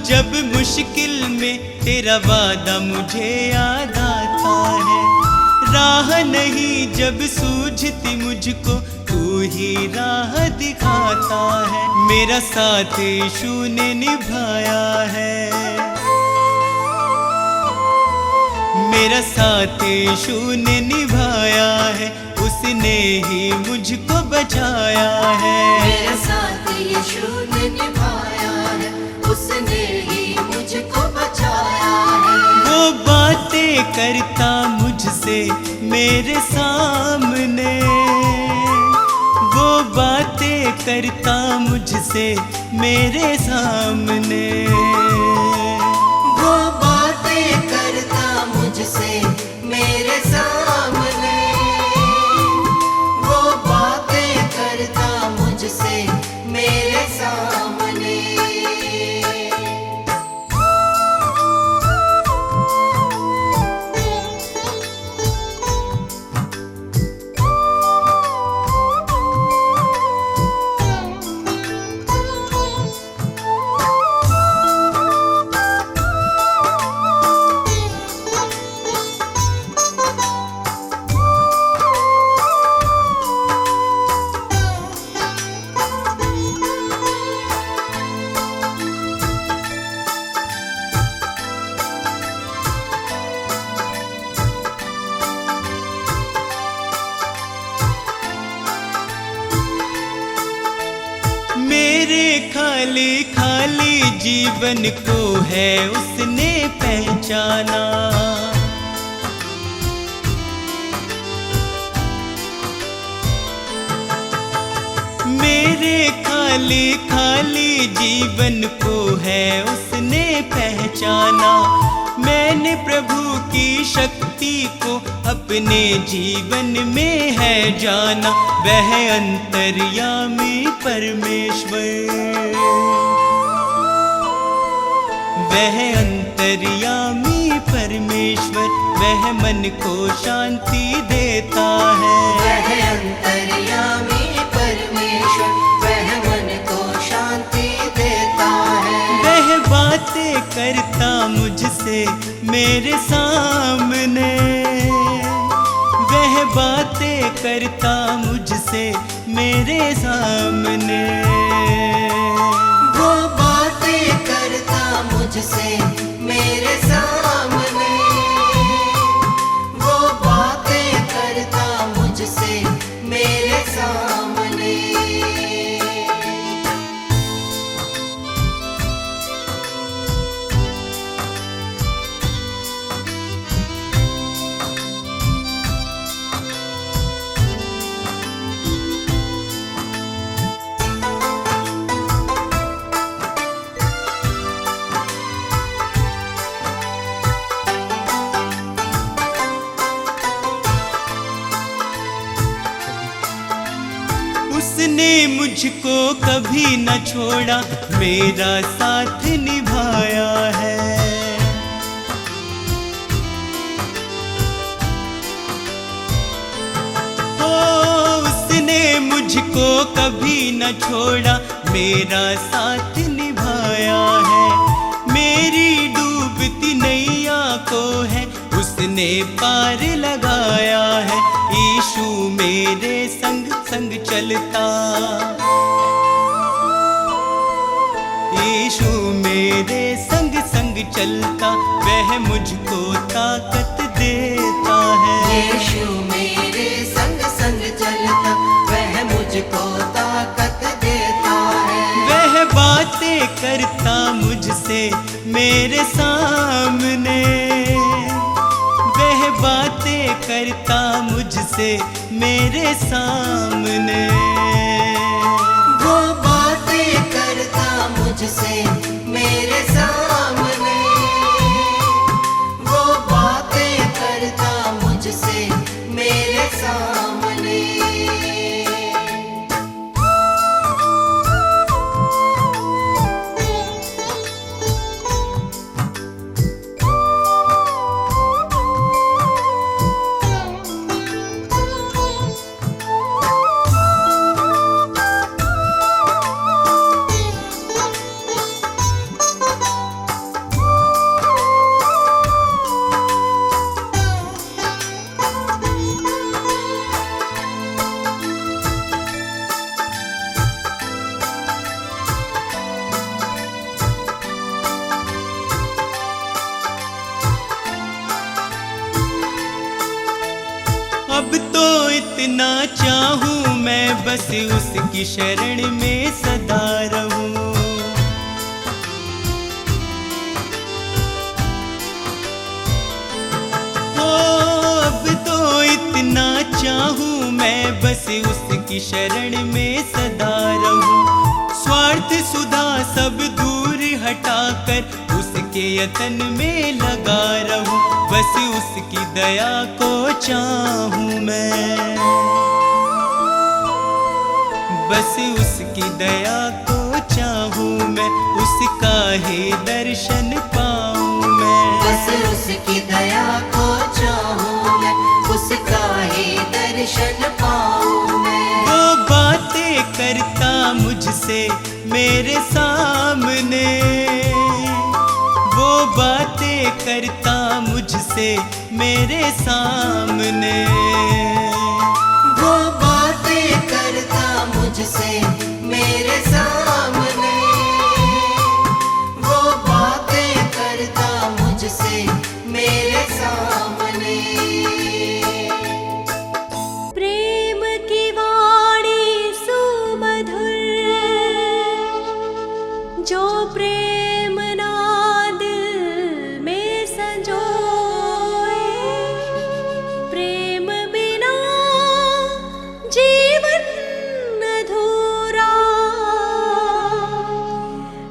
जब मुश्किल में तेरा वादा मुझे याद आता है। राह नहीं जब सूझती मुझको तू ही राह दिखाता है। मेरा साथ यीशु ने निभाया है, मेरा साथ यीशु ने निभाया है, उसने ही मुझको बचाया है। मेरा साथ यीशु ने निभाया है, उसने ही मुझको बचाया है। वो बातें करता मुझसे मेरे सामने, वो बातें करता मुझसे मेरे सामने, वो बातें करता मुझसे मेरे सामने, वो बातें करता मुझसे मेरे सामने। मेरे खाली खाली जीवन को है उसने पहचाना। मेरे खाली खाली जीवन को है उसने पहचाना। मैंने प्रभु की शक्ति को अपने जीवन में है जाना। वह अंतर्यामी परमेश्वर, वह अंतर्यामी परमेश्वर, वह मन को शांति देता है। वह अंतर्यामी परमेश्वर, वह मन को शांति देता है। वह बातें करता मुझसे मेरे सामने, वह बातें करता मुझसे मेरे सामने, वो बातें करता मुझसे मेरे सामने, वो बातें करता मुझसे मेरे सामने। उसने मुझको कभी न छोड़ा, मेरा साथ निभाया है। ओ उसने मुझको कभी न छोड़ा, मेरा साथ निभाया है। मेरी डूबती नैया को है उसने पार लगाया है। यीशु मेरे संग संग चलता, यीशु मेरे संग संग चलता, वह मुझको ताकत देता है। यीशु मेरे संग संग चलता, वह मुझको ताकत देता है। वह बातें करता मुझसे मेरे सामने, वह बातें करता मुझसे मेरे सामने, वो बातें करता मुझसे मेरे सामने, वो बातें करता मुझसे मेरे सामने। इतना चाहूं मैं बस उसकी शरण में सदा रहूं। हो अब तो इतना चाहूं मैं बस उसकी शरण में सदा रहूं। स्वार्थ सुधा सब दूर हटाकर उसके यतन में लगा रहूं। बस उसकी दया को चाहूं मैं, बस उसकी दया को चाहूं मैं, उसका ही दर्शन पाऊं मैं। बस उसकी दया को चाहूं मैं, उसका ही दर्शन पाऊं मैं। वो बातें करता मुझसे मेरे सामने, वो बातें करता मुझसे मेरे सामने। वो बातें करता मुझसे मेरे सामने, वो बातें करता मुझसे मेरे सामने। प्रेम की वाणी सुमधुर, जो प्रेम ना दिल में संजोए। प्रेम बिना जीवन अधूरा,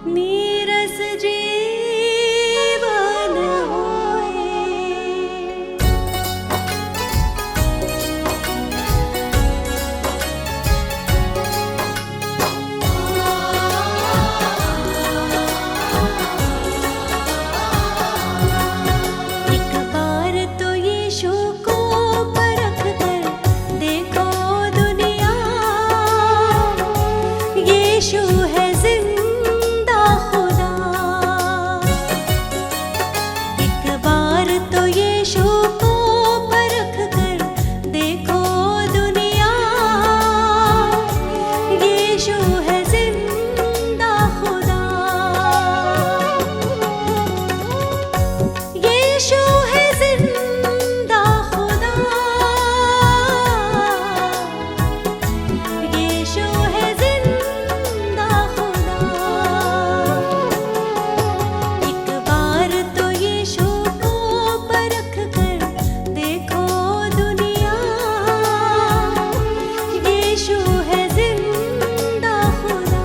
नीरस जीवन होए। एक बार तो यीशु को परख कर देखो दुनिया, यीशु है जिंदा खुदा। एक बार तो यीशु को परख कर देखो दुनिया, यीशु है जिंदा खुदा। यीशु है जिंदा खुदा, यीशु है जिंदा खुदा। एक बार तो यीशु को परख कर देखो दुनिया, यीशु है जिंदा खुदा।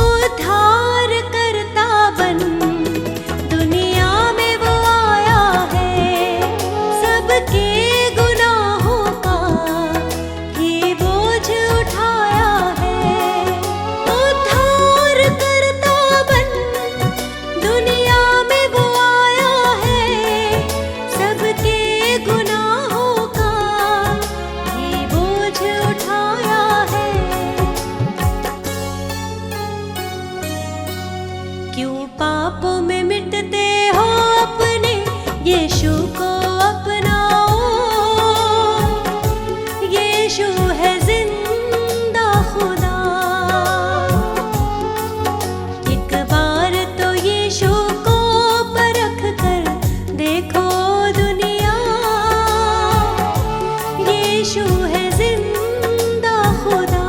उद्धार करता बन दुनिया में वो आया है, सबके गुनाहों का ही बोझ उठाया है। उद्धार करता बन दुनिया में वो आया है, सबके गुनाहों का ही बोझ उठाया है। क्यों पापों में मिटते हो अपने, यीशु को अपनाओ। यीशु है जिंदा खुदा। एक बार तो यीशु को परख कर देखो दुनिया, यीशु है जिंदा खुदा।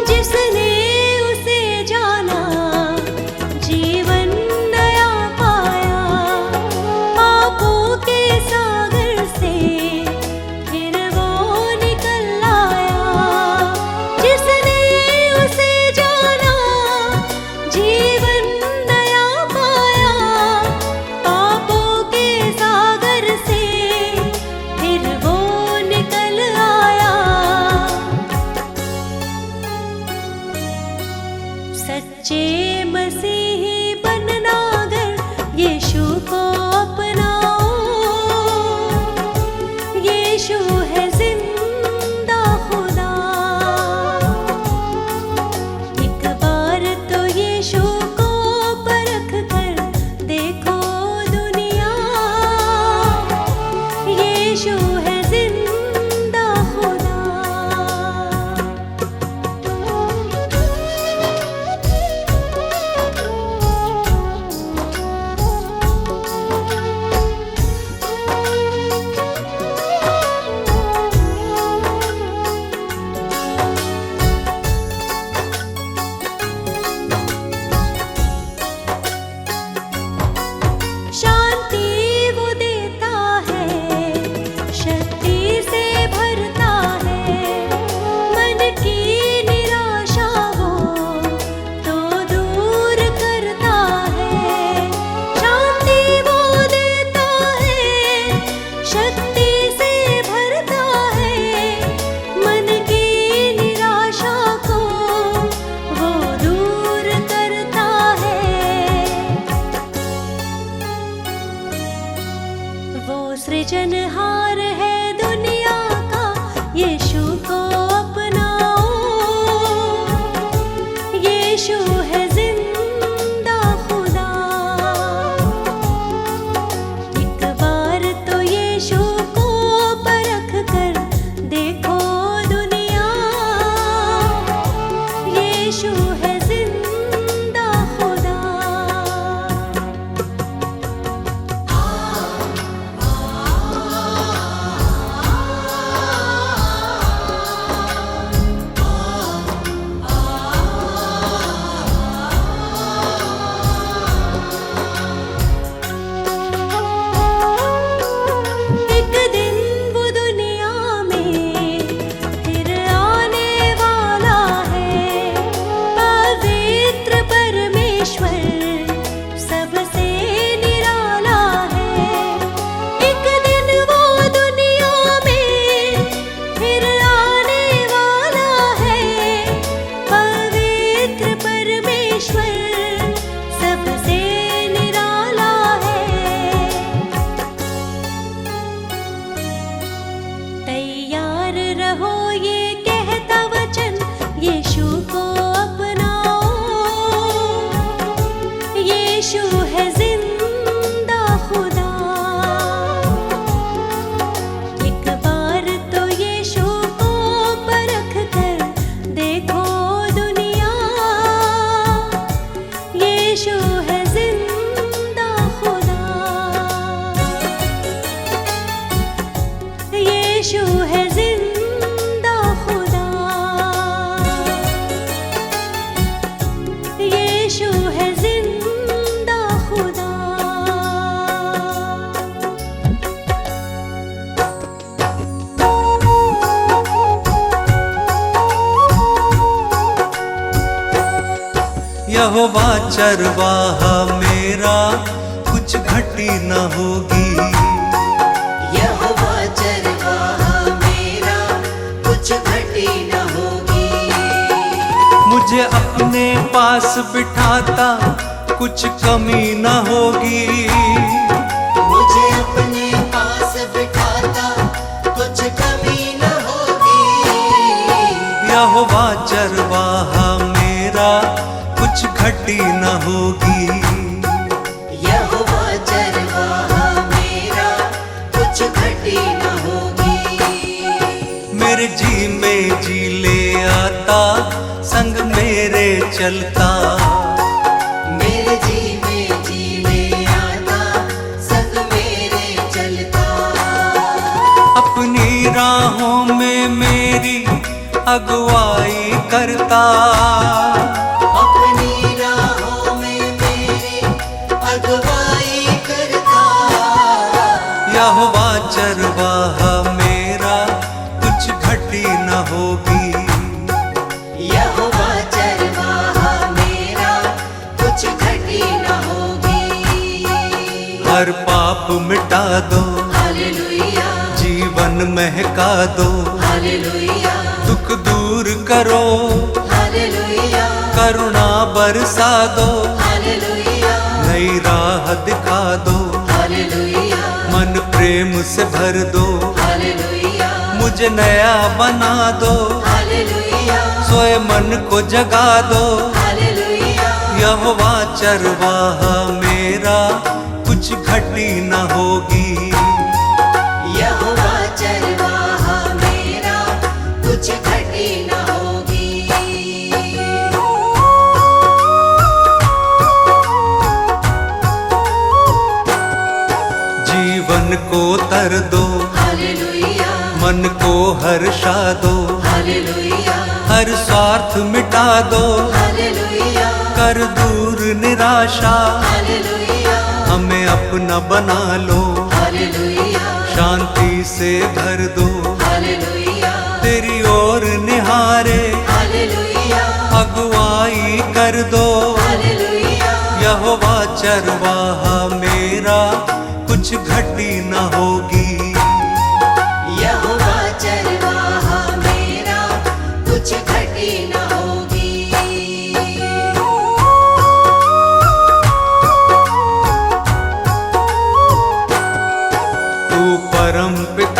जिसने उसे जाना जीवन नया पाया, वो सृजनहार है दुनिया का, यीशु को अपनाओ। यीशु है जिंदा खुदा। एक बार तो यीशु को परख कर देखो दुनिया, यीशु है जिंदा खुदा। एक दिन वो दुनिया में फिर आने वाला है, पवित्र परमेश्वर सबसे निराला है। एक दिन वो दुनिया में फिर आने वाला है, पवित्र परमेश्वर सबसे निराला है। तैयार रहो ये कहता वचन, यीशु को अपनाओ। यीशु है जिंदा खुदा। एक बार तो यीशु को परख कर देखो दुनिया, यीशु है जिंदा खुदा। यीशु है जिंदा खुदा। यीशु है जिंदा खुदा। यहोवा चरवाहा मेरा, कुछ घटी न होगी। यहोवा चरवाहा मेरा, कुछ घटी न होगी। मुझे अपने पास बिठाता, कुछ कमी न होगी। मुझे अपने पास बिठाता, कुछ कमी न होगी। यहोवा चरवाहा मेरा, कुछ घटी न होगी। यहोवा चरवाहा मेरा, कुछ घटी न होगी। मेरे जी में जी ले आता, संग मेरे चलता। मेरे जी में जी ले आता, संग मेरे चलता। अपनी राहों में मेरी अगुवाई करता। अपनी राहों में मेरी अगुवाई करता। यहोवा चरवाहा मेरा, कुछ घटी न होगी। यहोवा चरवाहा मेरा, कुछ घटी न होगी। हर पाप मिटा दो, हालेलुया, जीवन महका दो। हालेलुया, दुख दूर करो, हालेलुया, करुणा बरसा दो। हालेलुया, नई राह दिखा दो, हालेलुया, मन प्रेम से भर दो। हालेलुया, मुझे नया बना दो, हालेलुया, सोए मन को जगा दो। हालेलुया। यहोवा चरवाहा मेरा, कुछ घटी न होगी। यहोवा चरवाहा मेरा, कुछ घटी न होगी। जीवन को तर दो, हालेलुया, मन को हर्षा दो। हालेलुया, हर स्वार्थ मिटा दो, हालेलुया, कर दूर निराशा। हालेलुया, हमें अपना बना लो, हालेलुया, शांति से भर दो। हालेलुया, तेरी ओर निहारे, हालेलुया, अगुवाई कर दो। हालेलुया, यहोवा चरवाहा मेरा, कुछ घटी न होगी। यहोवा चरवाहा मेरा, कुछ घटी न होगी।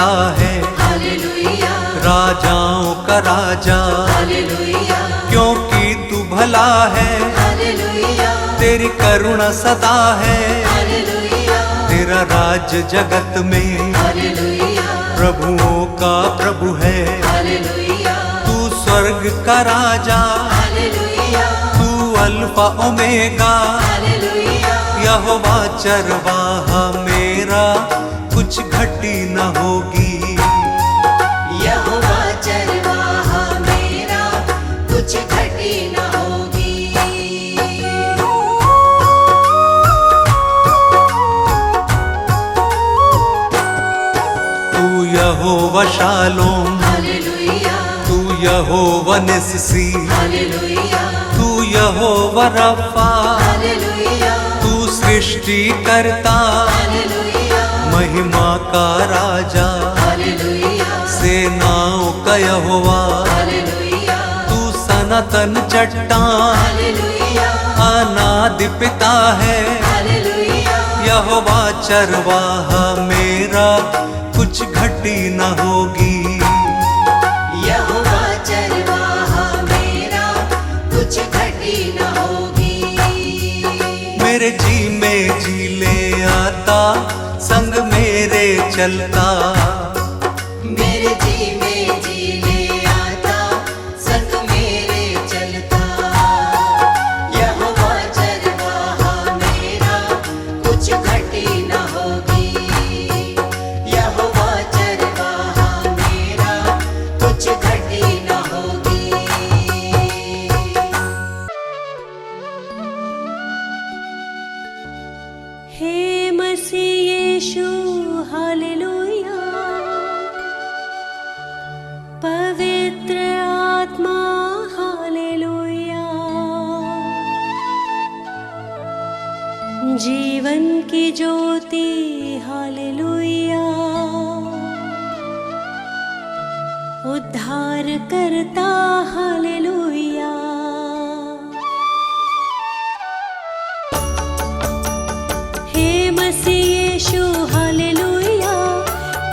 सता है, हालेलुया राजाओं का राजा, हालेलुया क्योंकि तू भला है, हालेलुया तेरी करुणा सदा है, हालेलुया तेरा राज जगत में हालेलुया प्रभुओं का प्रभु है, हालेलुया तू स्वर्ग का राजा, हालेलुया तू अल्फा ओमेगा, हालेलुया यहोवा चरवाहा मेरा, कुछ घटी न होगी। यहोवा चरवाहा मेरा, कुछ घटी न होगी। तू यहोवा शालोम, हालेलुया तू यहोवा निस्सी, हालेलुया तू यहोवा रफा, हालेलुया तू सृष्टि करता, हालेलुया महिमा का राजा, हालेलुया सेनाओं का यहोवा, हालेलुया तू सनातन चट्टान, हालेलुया अनादि पिता है, हालेलुया यहोवा चरवाहा मेरा, कुछ घटी न होगी। यहोवा चरवाहा मेरा, कुछ घटी न होगी। मेरे जी में जी ले आता, संग मेरे चलता, मेरे जी में जी ले आता, संग मेरे चलता। यहोवा चरवाहा मेरा, कुछ घटी न होगी। यहोवा चरवाहा मेरा, कुछ घटी न होगी। हे मसीह यीशु हालेलुया, पवित्र आत्मा हालेलुया, जीवन की ज्योति हालेलुया, उद्धार करता हालेलुया। हे मसीह यीशु हालेलुया,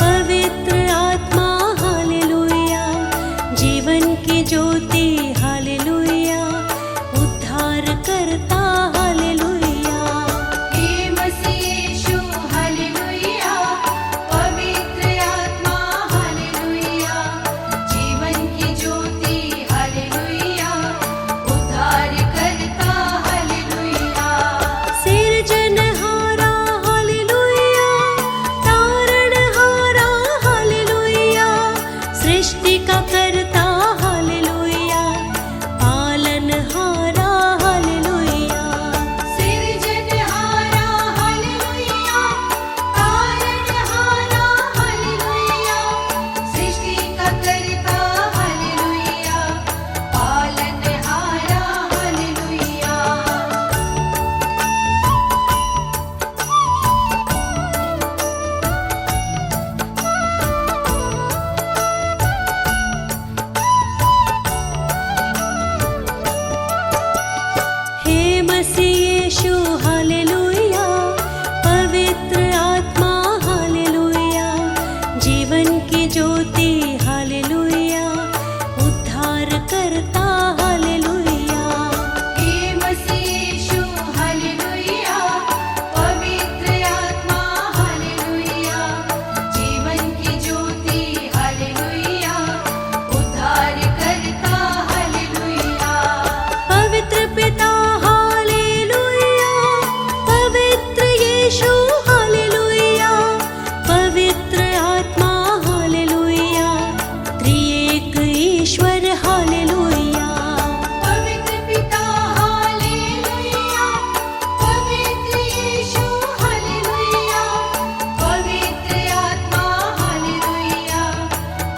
पवित्र आत्मा हालेलुया, जीवन की ज्योति हालेलुया, उद्धार करता हालेलुया। हे मसीह यीशु हालेलुया, पवित्र आत्मा हालेलुया, जीवन की ज्योति हालेलुया, उद्धार करता हालेलुया। सिरजनहारा हालेलुया, तारणहारा हालेलुया, सृष्टि का करता हालेलुया, पालनहारा हालेलुया। सिरजनहारा हालेलुया, तारणहारा हालेलुया, सृष्टि का करता हालेलुया, पालनहारा हालेलुया। हे मसीह यीशु हालेलुया, पवित्र आत्मा हालेलुया, जीवन की ज्योति हालेलुया, उद्धार करता हालेलुया। हे मसीह यीशु हालेलुया, पवित्र आत्मा हालेलुया, जीवन की ज्योति हालेलुया, उद्धार करता हालेलुया। पवित्र पिता हालेलुया, पवित्र यीशु हालेलुया, पवित्र आत्मा हालेलुया, त्रिएक ईश्वर हालेलुया। पवित्र पिता हालेलुया, पवित्र यीशु हालेलुया, पवित्र आत्मा हालेलुया,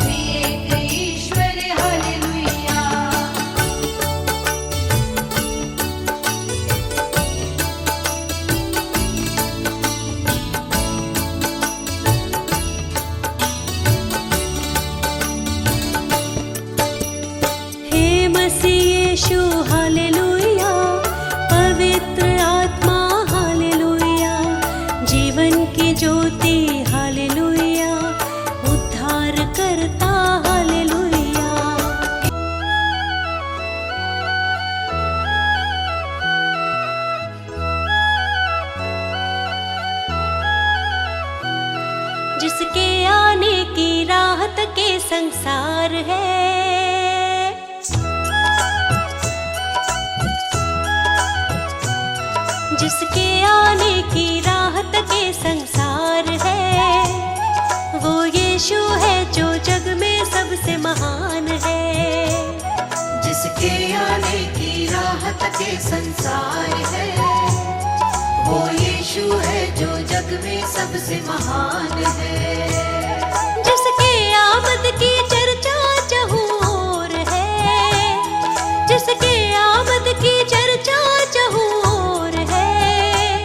त्रिएक ईश्वर हालेलुया। हे मसीह यीशु हालेलुया, पवित्र आत्मा हालेलुया, जीवन की ज्योति हालेलुया, उद्धार जिसके आने की राहत के संसार है, जिसके आने की राहत के संसार है, वो यीशु है जो जग में सबसे महान है। जिसके आने की राहत के संसार है, वो यीशु है जो जग में सबसे महान है। जिसके आमद की चर्चा चहुँ ओर है, जिसके आमद की चर्चा चहुँ ओर है,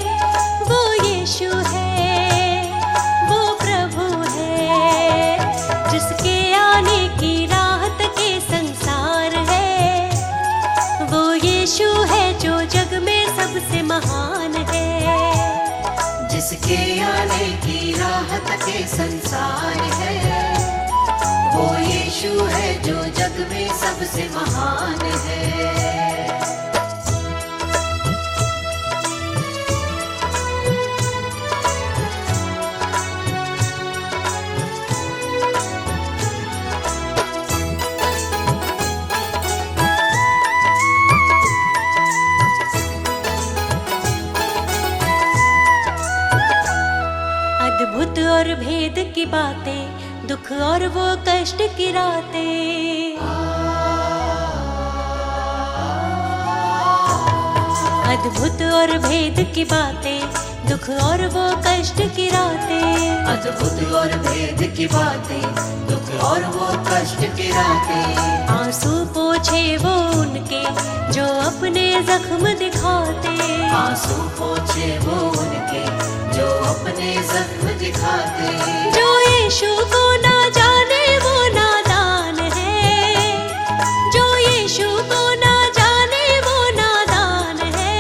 वो यीशु है, वो प्रभु है। जिसके आने की राहत के संसार है, वो यीशु है जो जग में सबसे महान है। जिसके आने की राहत के संसार है, वो यीशु है जो जग में सबसे महान है। अद्भुत और भेद की बातें, दुख और वो कष्ट की रातें, अद्भुत और भेद की बातें, दुख और वो कष्ट की रातें, अद्भुत और भेद की बातें, दुख और वो कष्ट की रातें। आंसू पोछे वो उनके जो अपने जख्म दिखाते, आंसू पोछे वो उनके जो अपने जख्म दिखाते। जो यीशु को ना जाने वो नादान है, जो यीशु को ना जाने वो नादान है,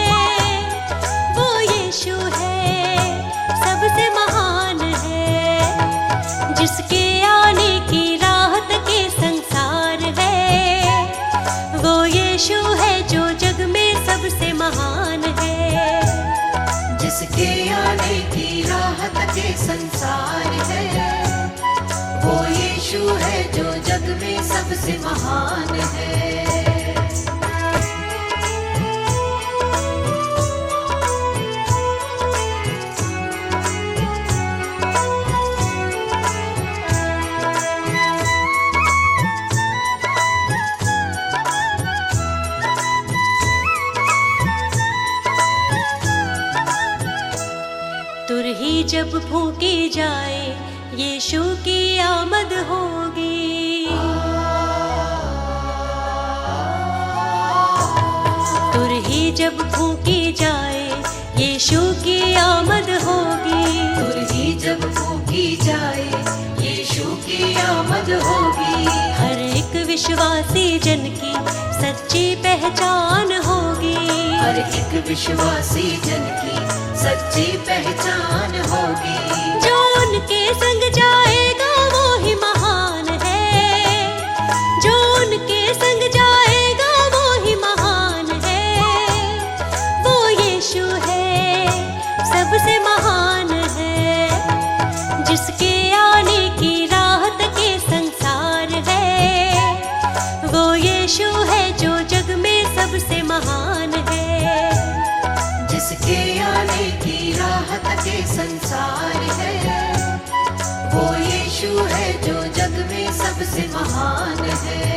वो यीशु है, सबसे महान है। जिसके आने की राहत के संसार है, वो यीशु है जो जग में सबसे महान है। जिसके आने की राहत के संसार है, वो यीशु है जो जग में सबसे महान है। तुरही जब फूंकी जाए, यीशु की आमद होगी। तुरही जब फूंकी जाए, यीशु की आमद होगी। तुरही जब फूंकी जाए, यीशु की आमद होगी। हर एक विश्वासी जन की सच्ची पहचान होगी। हर एक विश्वासी जन की सच्ची पहचान होगी। जो उनके संग जाएगा वो ही महान है, जो उनके संग जाएगा वो ही महान है। वो यीशु है, सबसे महान है। जिसके आने की राहत के संसार है, वो यीशु है जो जग में सबसे महान है। जिसके आने की राहत के संसार है, वो यीशु है जो जग में सबसे महान है।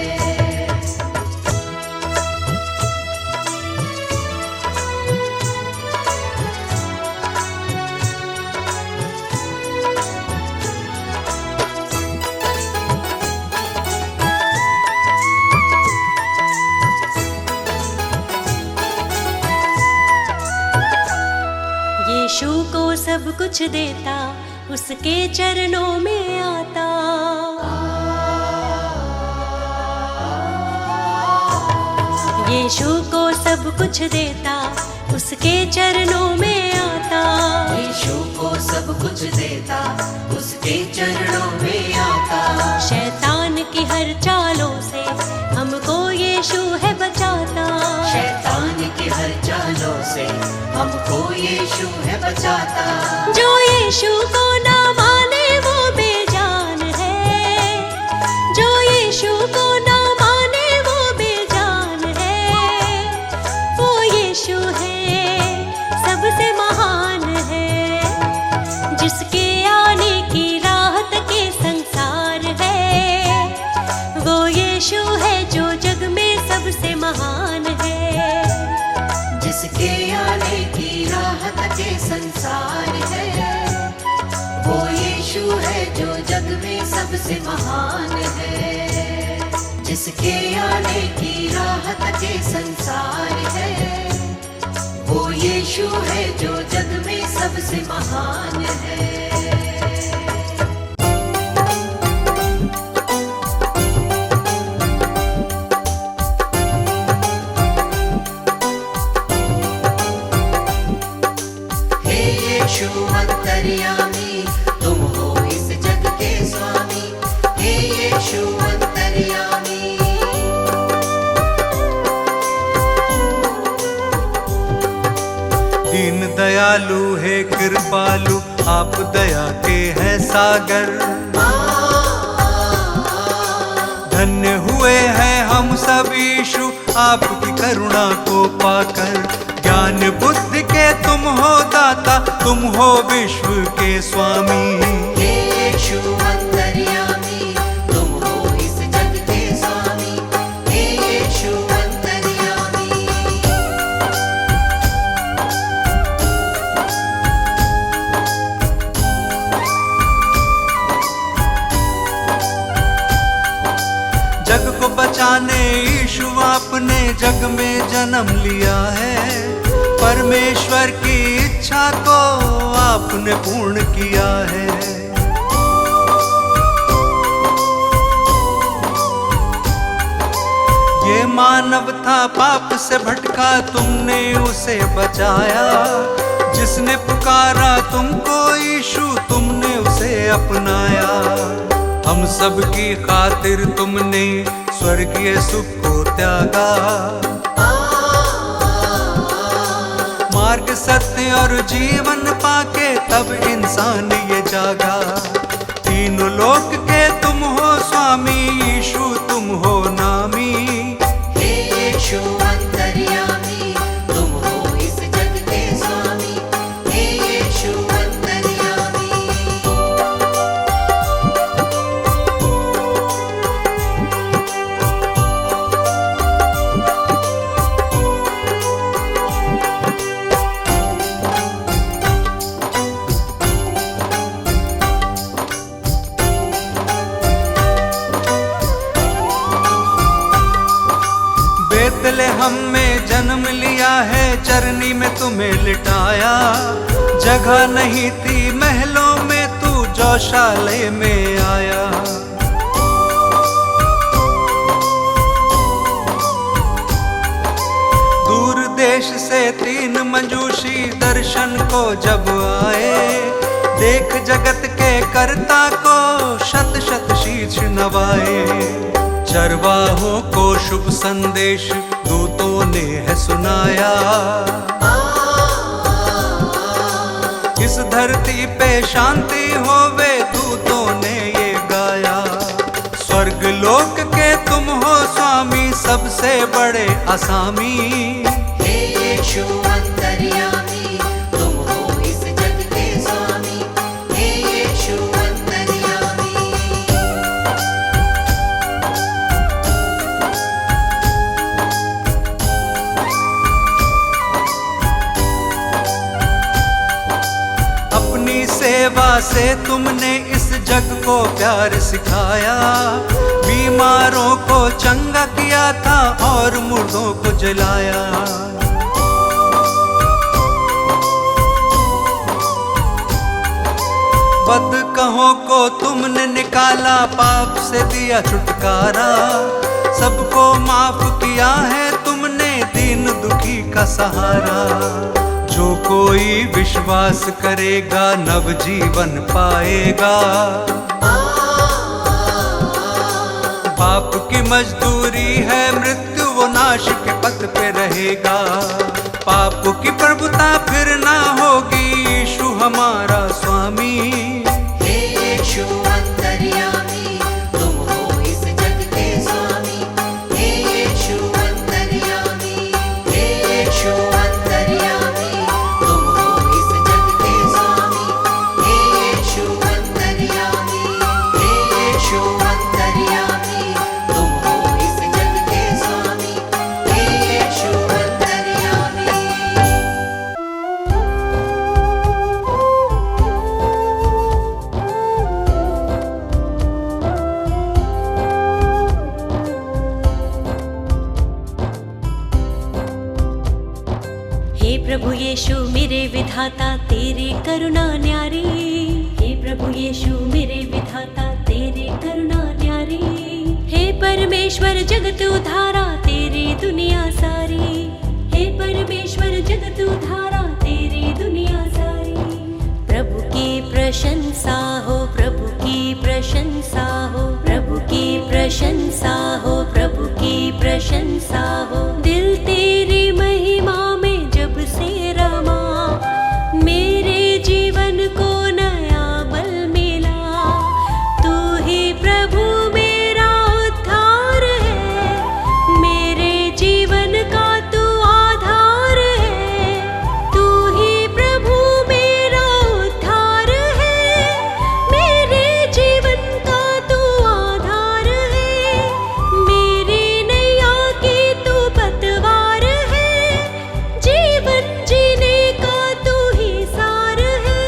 यीशु को सब कुछ देता, उसके चरणों में आता। यीशु को सब कुछ देता, उसके चरणों में आता। यीशु को सब कुछ देता, उसके चरणों में आता। शैतान की हर चालों से हमको यीशु है बचाता। शैतान की हर चालों से हमको यीशु है बचाता। जो यीशु को ना माने वो यीशु है जो जग में सबसे महान है, जिसके आने की राह तक ये संसार है। वो यीशु है जो जग में सबसे महान है। यीशु अंतर्यामी, तुम हो इस जग के स्वामी। हे यीशु अंतर्यामी, दीन दयालु है कृपालु, आप दया के हैं सागर। धन्य हुए हैं हम सब यीशु आपकी करुणा को पाकर। ज्ञान बुद्धि के तुम हो दाता, तुम हो विश्व के स्वामी। हे यीशु अंतर्यामी, तुम हो इस जग के स्वामी। हे यीशु अंतर्यामी, जग को बचाने यीशु आपने जग में जन्म लिया है। परमेश्वर की इच्छा को आपने पूर्ण किया है। ये मानव था पाप से भटका, तुमने उसे बचाया। जिसने पुकारा तुमको यीशु, तुमने उसे अपनाया। हम सब की खातिर तुमने स्वर्गीय सुख को त्यागा। मार्ग सत्य और जीवन पाके तब इंसान ये जागा। तीनों लोक के तुम हो स्वामी, यीशु तुम हो नामी। हे यीशु अंतर्यामी, तुम हो इस जग के स्वामी। हे यीशु अंतर्यामी, बेतलेहम में जन्म लिया है, चरनी में तुम्हें लिटाया। जगह नहीं थी महलों में, तू गौशाले में आया। दूर देश से 3 मंजूषी दर्शन को जब आए। देख जगत के कर्ता को शत शत शीश नवाए। चरवाहों को शुभ संदेश दूतों ने है सुनाया। इस धरती पे शांति होवे, दूतों ने ये गाया। स्वर्ग लोक के तुम हो स्वामी, सबसे बड़े असामी। हे यीशु अंतर्यामी, तुम हो इस जग के स्वामी। हे यीशु अंतर्यामी, अपनी सेवा से तुमने इस जग को प्यार सिखाया। बीमारों को चंगा किया था और मुर्दों को जलाया। बदकहों को तुमने निकाला, पाप से दिया छुटकारा। सबको माफ किया है तुमने, दीन दुखी का सहारा। जो कोई विश्वास करेगा नव जीवन पाएगा। पाप की मजदूरी है मृत्यु, वो नाश के पथ पे रहेगा। पाप की प्रभुता फिर ना होगी, यीशु हमारा स्वामी। हे यीशु अंतर्यामी, तुम हो इस जग के स्वामी। हे यीशु अंतर्यामी, हे यीशु अंतर्यामी, तुम हो इस जग के स्वामी। हे यीशु अंतर्यामी, हे यीशु अंतर्यामी, तुम हो इस जग के स्वामी। हे यीशु अंतर्यामी, विधाता तेरी करुणा न्यारी, हे प्रभु यीशु मेरे विधाता तेरी करुणा न्यारी। हे परमेश्वर जगत उद्धारा तेरी दुनिया सारी, हे परमेश्वर जगत उद्धारा तेरी दुनिया सारी। प्रभु की प्रशंसा हो, प्रभु की प्रशंसा हो, प्रभु की प्रशंसा हो, प्रभु की प्रशंसा हो। दिल तेरी महिमा में जब से रमा, मेरे जीवन को नया बल मिला। तू ही प्रभु मेरा उद्धार है, मेरे जीवन का तू आधार है। तू ही प्रभु मेरा उद्धार है, मेरे जीवन का तू आधार है। मेरी नैया की तू पतवार है, जीवन जीने का तू ही सार है।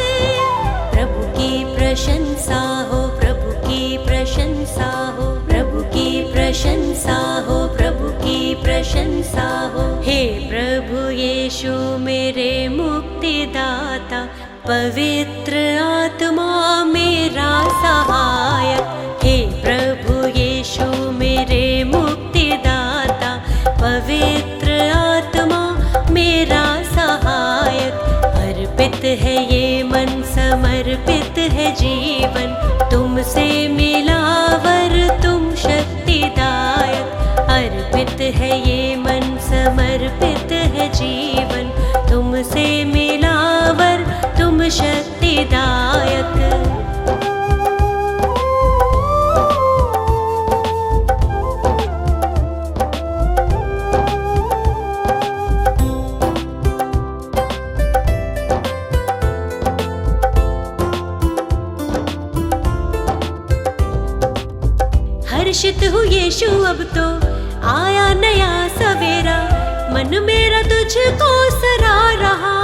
प्रभु की प्रशंसा हो, प्रभु की प्रशंसा हो, प्रभु की प्रशंसा हो, प्रभु की प्रशंसा हो। हे प्रभु यीशु मेरे मुक्तिदाता, पवित्र आत्मा मेरा सहायक। हे प्रभु यीशु मेरे मुक्तिदाता, पवित्र आत्मा मेरा सहायक। अर्पित है ये मन, समर्पित है जीवन, तुमसे मिला वर तुम शक्तिदायक। अर्पित है ये मन, समर्पित है जीवन, तुमसे मिला वर तुम शक्तिदायक। हर्षित हूँ यीशु अब तो आया नया सवेरा, मन मेरा तुझको सरा रहा।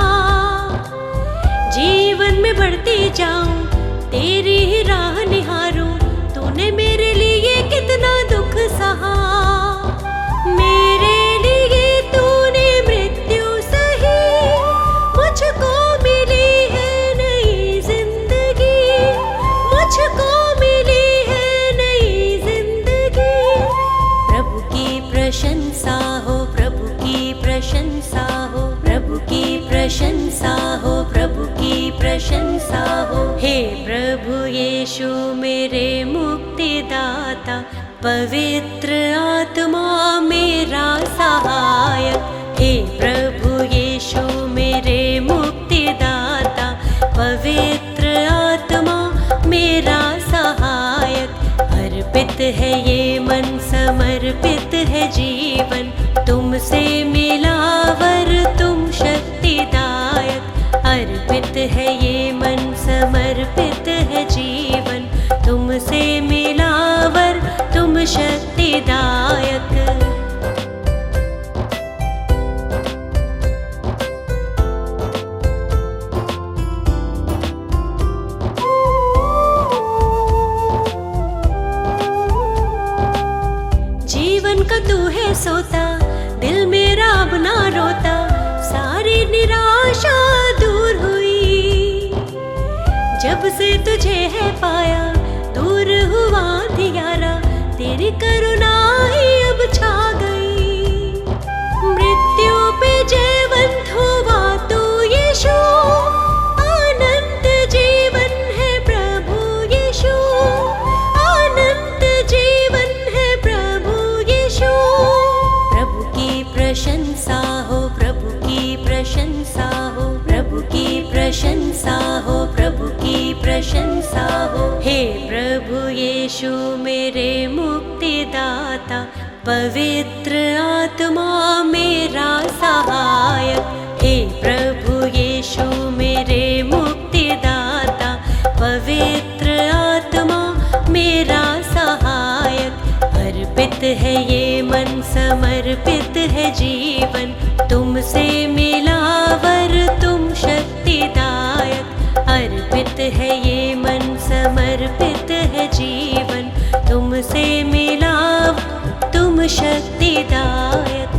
जीवन में बढ़ती जाऊं, तेरी ही राह निहारूं, तूने मेरे लिए कितना दुख सहा। मेरे लिए तूने मृत्यु सही, मुझको मिली है नई जिंदगी, मुझको मिली है नई जिंदगी। प्रभु की प्रशंसा हो, प्रभु की प्रशंसा हो, प्रभु की प्रशंसा हो, प्रभु की प्रशंसा हो। हे प्रभु यीशु मेरे मुक्तिदाता, पवित्र आत्मा मेरा सहायक। हे प्रभु यीशु मेरे मुक्तिदाता, पवित्र आत्मा मेरा सहायक। अर्पित है ये मन, समर्पित है जीवन, तुमसे मिला वर तुम शक्तिदायक। अर्पित है ये मन, समर्पित है जीवन, तुमसे मिला वर तुम शक्तिदायक। जीवन का तू है सोता, दिल मेरा अब ना रोता, सारी निराशा दूर हुई। जब से तुझे है पाया, दूर हुआ अंधियारा, तेरी करुणा ही अब छा गई। मृत्यु पे जयवंत हुआ तू यीशु, अनंत जीवन है प्रभु यीशु, अनंत जीवन है प्रभु यीशु। प्रभु की प्रशंसा हो, प्रभु की प्रशंसा हो, प्रभु की प्रशंसा हो, प्रभु की प्रशंसा हो। हे प्रभु यीशु मेरे मुक्तिदाता, पवित्र आत्मा मेरा सहायक। हे प्रभु यीशु मेरे मुक्तिदाता, पवित्र आत्मा मेरा सहायक। अर्पित है ये मन, समर्पित है जीवन, तुमसे मिला वर तुम शक्तिदायक। अर्पित है ये मन, समर्पित है जीवन, तुमसे मिला तुम शक्तिदायक।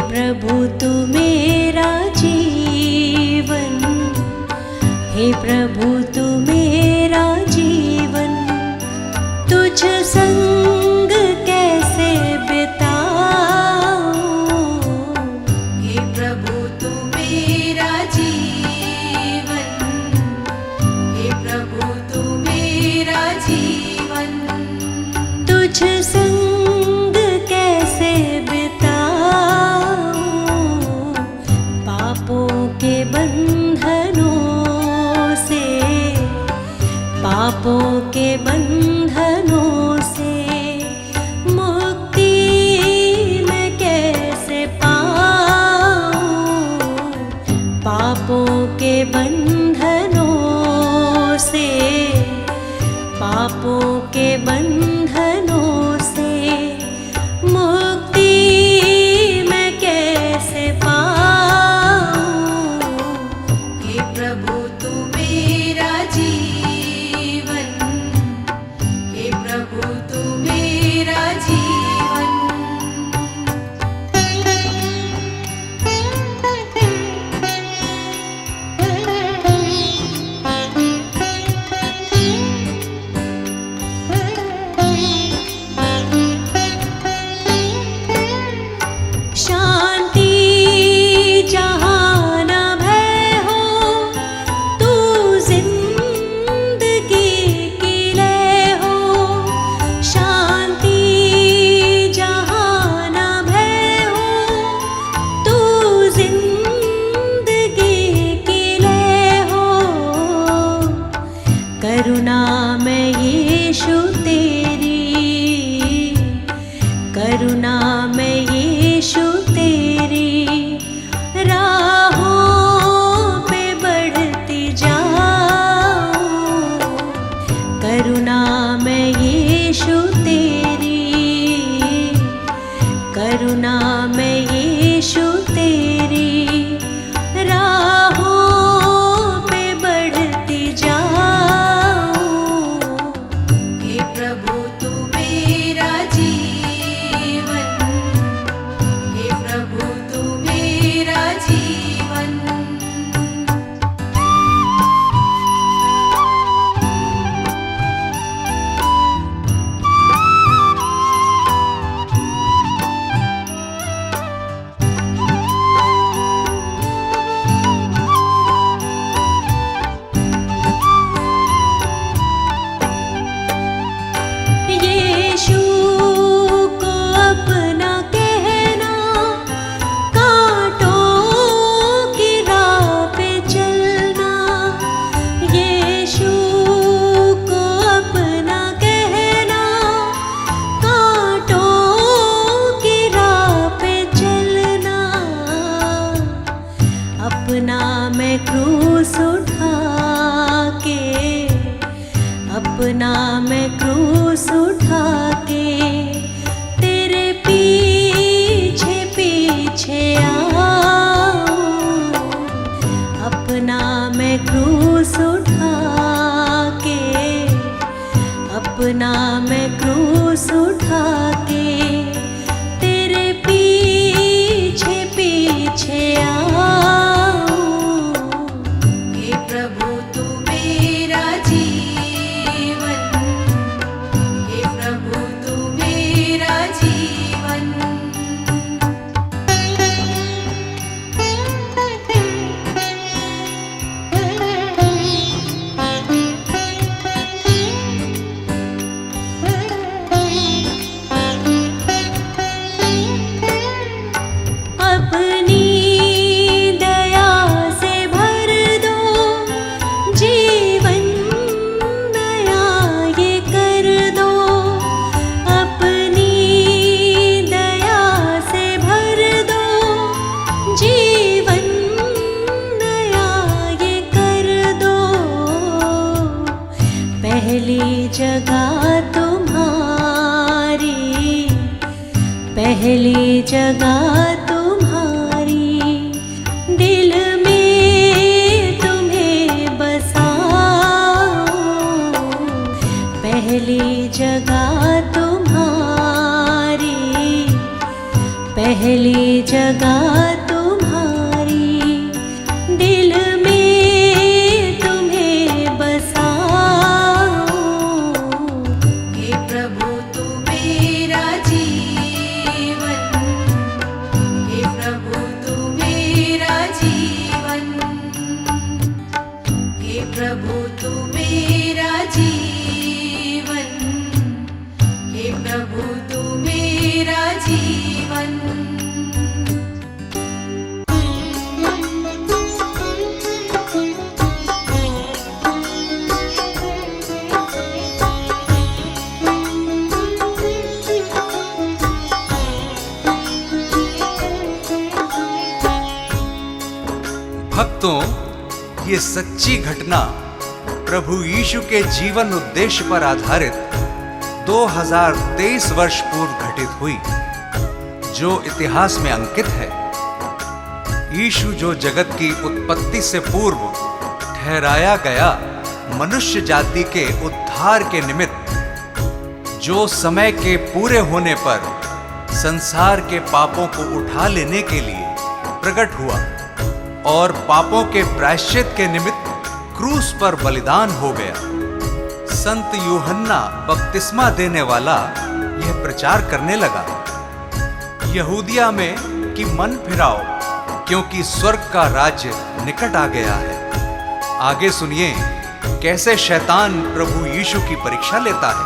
प्रभु तू मेरा जीवन, हे प्रभु तू मेरा जीवन, तुझ संग कैसे बिताऊं। हे प्रभु तू मेरा जीवन, हे प्रभु तू मेरा जीवन, तुझ संग कैसे बिताऊं। पापों के बंधनों से, पापों के बंधनों से मुक्ति मैं कैसे पाऊं। पापों के बंधनों से, पापों के बंधनों से मुक्ति मैं कैसे पाऊं। हे प्रभु तू मेरा जीवन, हे प्रभु तू मेरा जीवन। शांति जहाँ न भय हो, तू जिंदगी की लय हो। शांति जहाँ न भय हो, तू जिंदगी की लय हो। करुणा में यीशु तेरी, करुणा में यीशु तेरी राहों पे बढ़ती जाऊं। करुणा में यीशु तेरी, करुणा में यीशु तेरी राहों पे बढ़ती जाऊं। हे प्रभु तू मेरा जीवन, हे प्रभु तू मेरा जीवन। यीशु को अपना कहना, कांटों की राह पे चलना। यीशु को अपना कहना, कांटों की राह पे चलना। अपना मैं क्रूस उठा के, अपना मैं क्रूस उठा के तेरे पीछे पीछे आऊं। अपना मैं क्रूस उठा के, अपना मैं क्रूस उठा के तेरे पीछे पीछे आऊं। हे प्रभु तू मेरा जीवन, हे प्रभु तू मेरा जीवन। अपनी दया से भर दो, जीवन नया ये कर दो। अपनी दया से भर दो, जीवन नया ये कर दो। पहली जगह तुम्हारी, पहली जगह तुम्हारी, दिल में तुम्हें बसाऊं। पहली जगह तुम्हारी, पहली जगह तुम्हारी दिल में तुम्हें बसाओ। हे प्रभु तू मेरा जीवन, हे प्रभु तू मेरा जीवन, हे प्रभु तू मेरा जीवन, हे प्रभु तू मेरा जीवन। भक्तों, ये सच्ची घटना प्रभु यीशु के जीवन उद्देश्य पर आधारित 2023 वर्ष पूर्व घटित हुई, जो इतिहास में अंकित है। यीशु जो जगत की उत्पत्ति से पूर्व ठहराया गया मनुष्य जाति के उद्धार के निमित्त, जो समय के पूरे होने पर संसार के पापों को उठा लेने के लिए प्रकट हुआ और पापों के प्रायश्चित के निमित्त क्रूस पर बलिदान हो गया। संत यूहन्ना बपतिस्मा देने वाला यह प्रचार करने लगा, यहूदिया में कि मन फिराओ, क्योंकि स्वर्ग का राज्य निकट आ गया है। आगे सुनिए कैसे शैतान प्रभु यीशु की परीक्षा लेता है।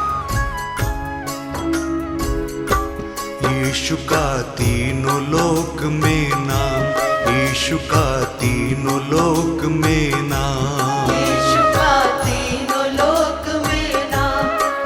यीशु का तीनों लोक में नाम, यीशु का तीनों लोक में नाम, यीशु का तीनों लोक में नाम,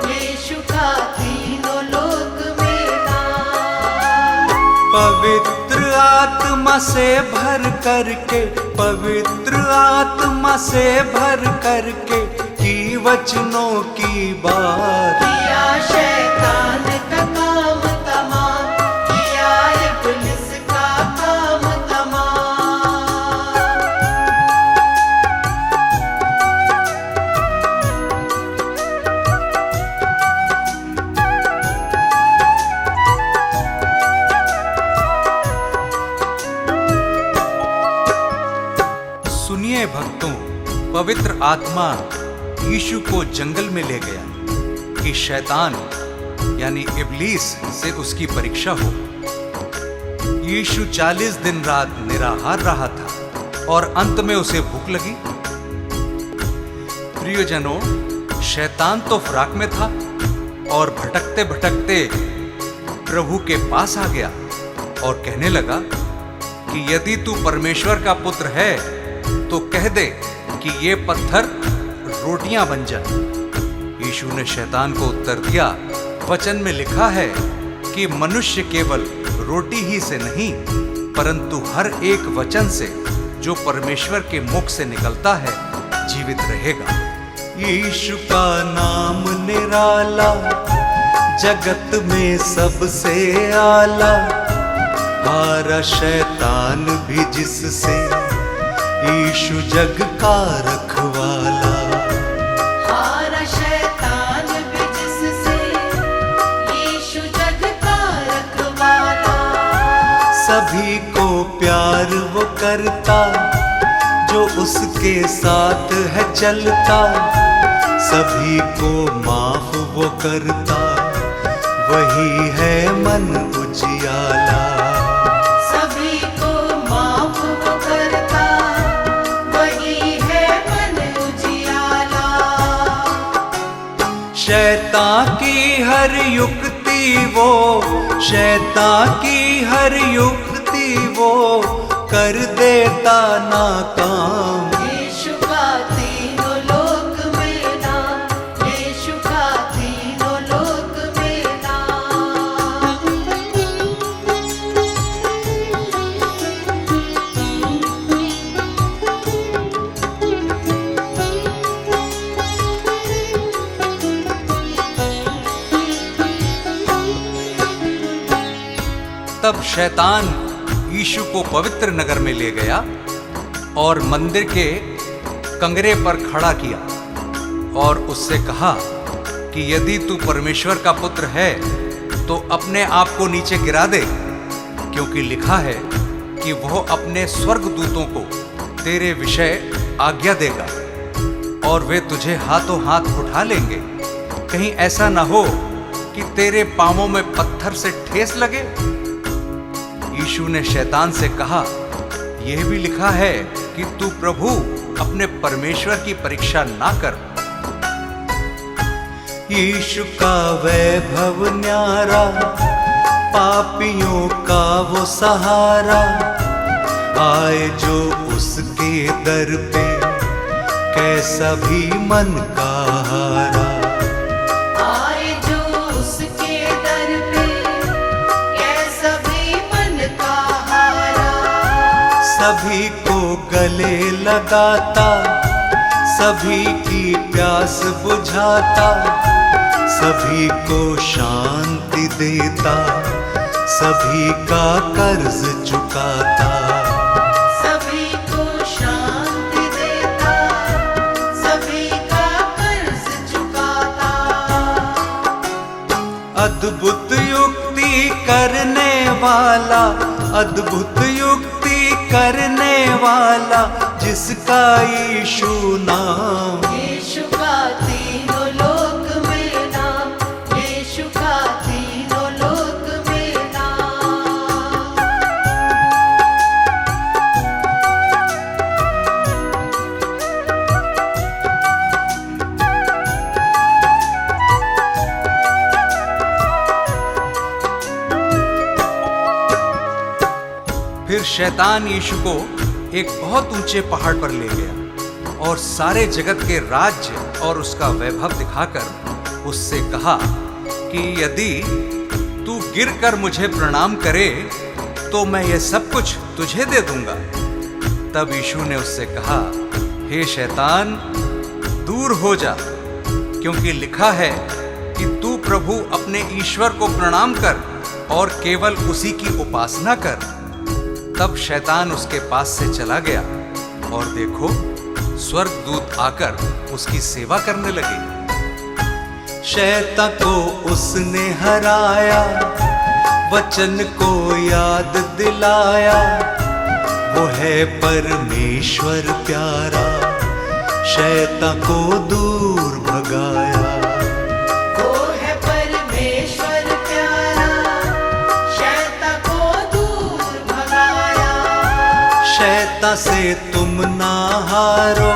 यीशु का तीनों लोक में नाम। पवित्र आत्मा से भर करके, पवित्र आत्मा से भर करके की वचनों की बात, किया शैतान का काम तमाम, किया इब्लिस का काम तमाम। सुनिए भक्तों, पवित्र आत्मा यीशु को जंगल में ले गया कि शैतान यानी इब्लीस से उसकी परीक्षा हो। यीशु 40 दिन रात निराहार रहा था और अंत में उसे भूख लगी। प्रियजनों, शैतान तो फराक में था और भटकते भटकते प्रभु के पास आ गया और कहने लगा कि यदि तू परमेश्वर का पुत्र है तो कह दे कि ये पत्थर रोटियां बन जाए। यीशु ने शैतान को उत्तर दिया, वचन में लिखा है कि मनुष्य केवल रोटी ही से नहीं परंतु हर एक वचन से जो परमेश्वर के मुख से निकलता है जीवित रहेगा। यीशु का नाम निराला, जगत में सबसे आला, हारा शैतान भी जिससे, यीशु जग का रखवाला। हारा शैतान भी जिससे, यीशु जग का रखवाला। सभी को प्यार वो करता जो उसके साथ है चलता, सभी को माफ वो करता वही है मन उजियाला। सभी को माफ वो करता वही है मन उजियाला। शैतान की हर युक्ति वो, शैतान की हर युक्ति वो कर देता नाकाम। यीशु का तीनों लोक में नाम, यीशु का तीनों लोक में नाम। तब शैतान यीशु को पवित्र नगर में ले गया और मंदिर के कंगरे पर खड़ा किया और उससे कहा कि यदि तू परमेश्वर का पुत्र है तो अपने आप को नीचे गिरा दे, क्योंकि लिखा है कि वह अपने स्वर्गदूतों को तेरे विषय आज्ञा देगा और वे तुझे हाथों हाथ उठा लेंगे, कहीं ऐसा ना हो कि तेरे पांवों में पत्थर से ठेस लगे। यीशु ने शैतान से कहा, यह भी लिखा है कि तू प्रभु अपने परमेश्वर की परीक्षा ना कर। यीशु का वैभव न्यारा, पापियों का वो सहारा, आए जो उसके दर पे कैसा भी मन का हारा। आए जो उसके दर पे कैसा भी मन का हारा। सभी को गले लगाता, सभी की प्यास बुझाता, सभी को शांति देता, सभी का कर्ज चुकाता। सभी को शांति देता, सभी का कर्ज चुकाता। अद्भुत युक्ति करने वाला, अद्भुत युक्ति करने वाला, जिसका यीशु नाम। यीशु का तीनों लोक में नाम, यीशु का तीनों लोक में नाम। फिर शैतान यीशु को एक बहुत ऊंचे पहाड़ पर ले गया और सारे जगत के राज्य और उसका वैभव दिखाकर उससे कहा कि यदि तू गिरकर मुझे प्रणाम करे तो मैं यह सब कुछ तुझे दे दूंगा। तब यीशु ने उससे कहा, हे शैतान, दूर हो जा, क्योंकि लिखा है कि तू प्रभु अपने ईश्वर को प्रणाम कर और केवल उसी की उपासना कर। तब शैतान उसके पास से चला गया और देखो, स्वर्गदूत आकर उसकी सेवा करने लगे। शैतान को उसने हराया, वचन को याद दिलाया, वो है परमेश्वर प्यारा, शैतान को दूर भगाया। वो है परमेश्वर प्यारा, शैतान को दूर भगाया। शैतान से तुम ना हारो,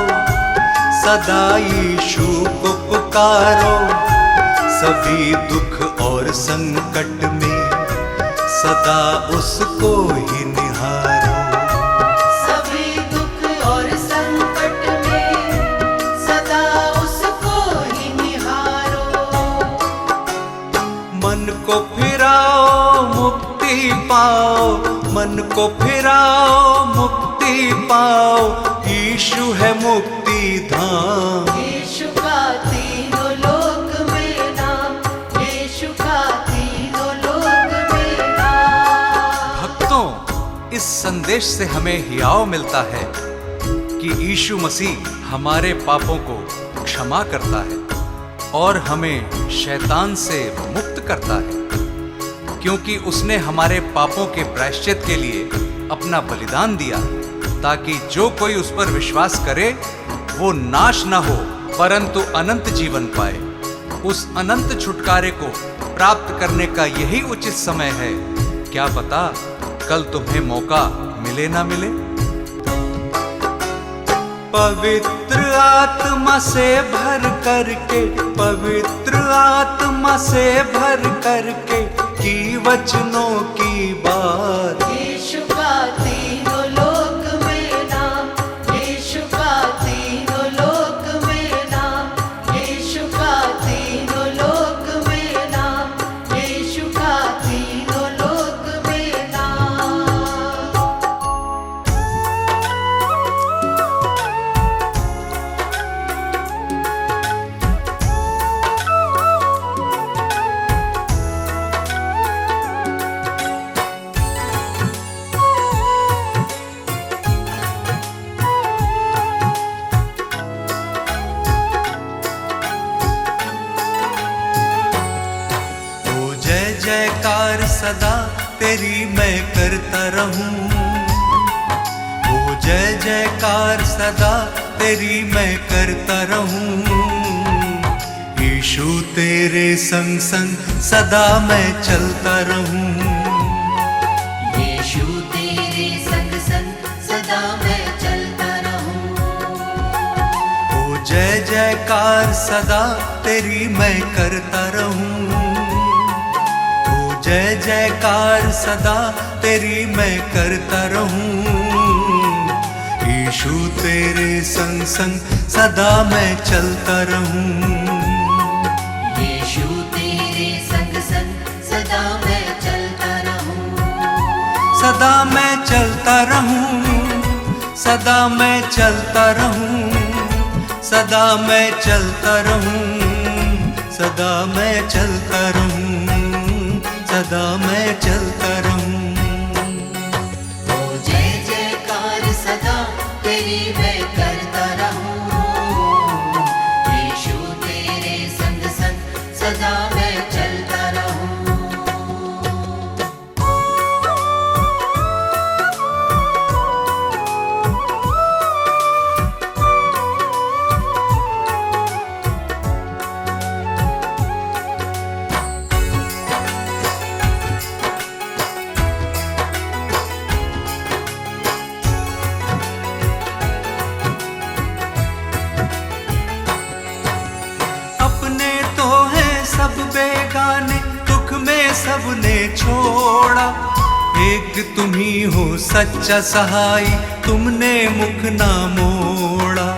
सदा यीशु को पुकारो, सभी दुख और संकट में सदा उसको ही निहारो। सभी दुख और संकट में सदा उसको ही निहारो। मन को फिराओ मुक्ति पाओ, मन को फिराओ मुक्ति पाओ, यीशु है मुक्ति धाम। यीशु का तीनों लोक में नाम, यीशु का तीनों लोक में नाम। भक्तों, इस संदेश से हमें हियाव मिलता है कि यीशु मसीह हमारे पापों को क्षमा करता है और हमें शैतान से मुक्त करता है, क्योंकि उसने हमारे पापों के प्रायश्चित के लिए अपना बलिदान दिया, ताकि जो कोई उस पर विश्वास करे वो नाश न हो परंतु अनंत जीवन पाए। उस अनंत छुटकारे को प्राप्त करने का यही उचित समय है। क्या पता कल तुम्हें मौका मिले ना मिले। पवित्र आत्मा से भर करके, पवित्र आत्मा से भर करके की वचनों की बात। यीशु का तीनों लोक में नाम, यीशु का तीनों लोक में नाम, यीशु का तीनों लोक में नाम, यीशु का तीनों लोक में नाम। जयकार सदा तेरी मैं करता रहूं। ओ जय जयकार सदा तेरी मैं करता रहूं। यीशु तेरे संग संग सदा मैं चलता रहूं। यीशु तेरे संग संग सदा मैं चलता रहूं। ओ जय जयकार सदा तेरी मैं करता रहूं। ओ जय जयकार सदा तेरी मैं करता रहूं। यीशु तेरे संग संग सदा मैं चलता रहूं। यीशु तेरे संग संग सदा मैं चलता रहूं। सदा मैं चलता रहूं। सदा मैं चलता रहूं। सदा मैं चलता रहूं। सदा मैं चलता रहूं। सदा मैं चलता रहूं। ओ जय जयकार सदा तेरी मैं करता रहूं। यीशु तेरे संग संग सदा मैं चलता रहूं। अपने तो हैं सब बेगाने, दुख में सबने छोड़ा। एक तुम ही हो सच्चा सहाय, तुमने मुख ना मोड़ा।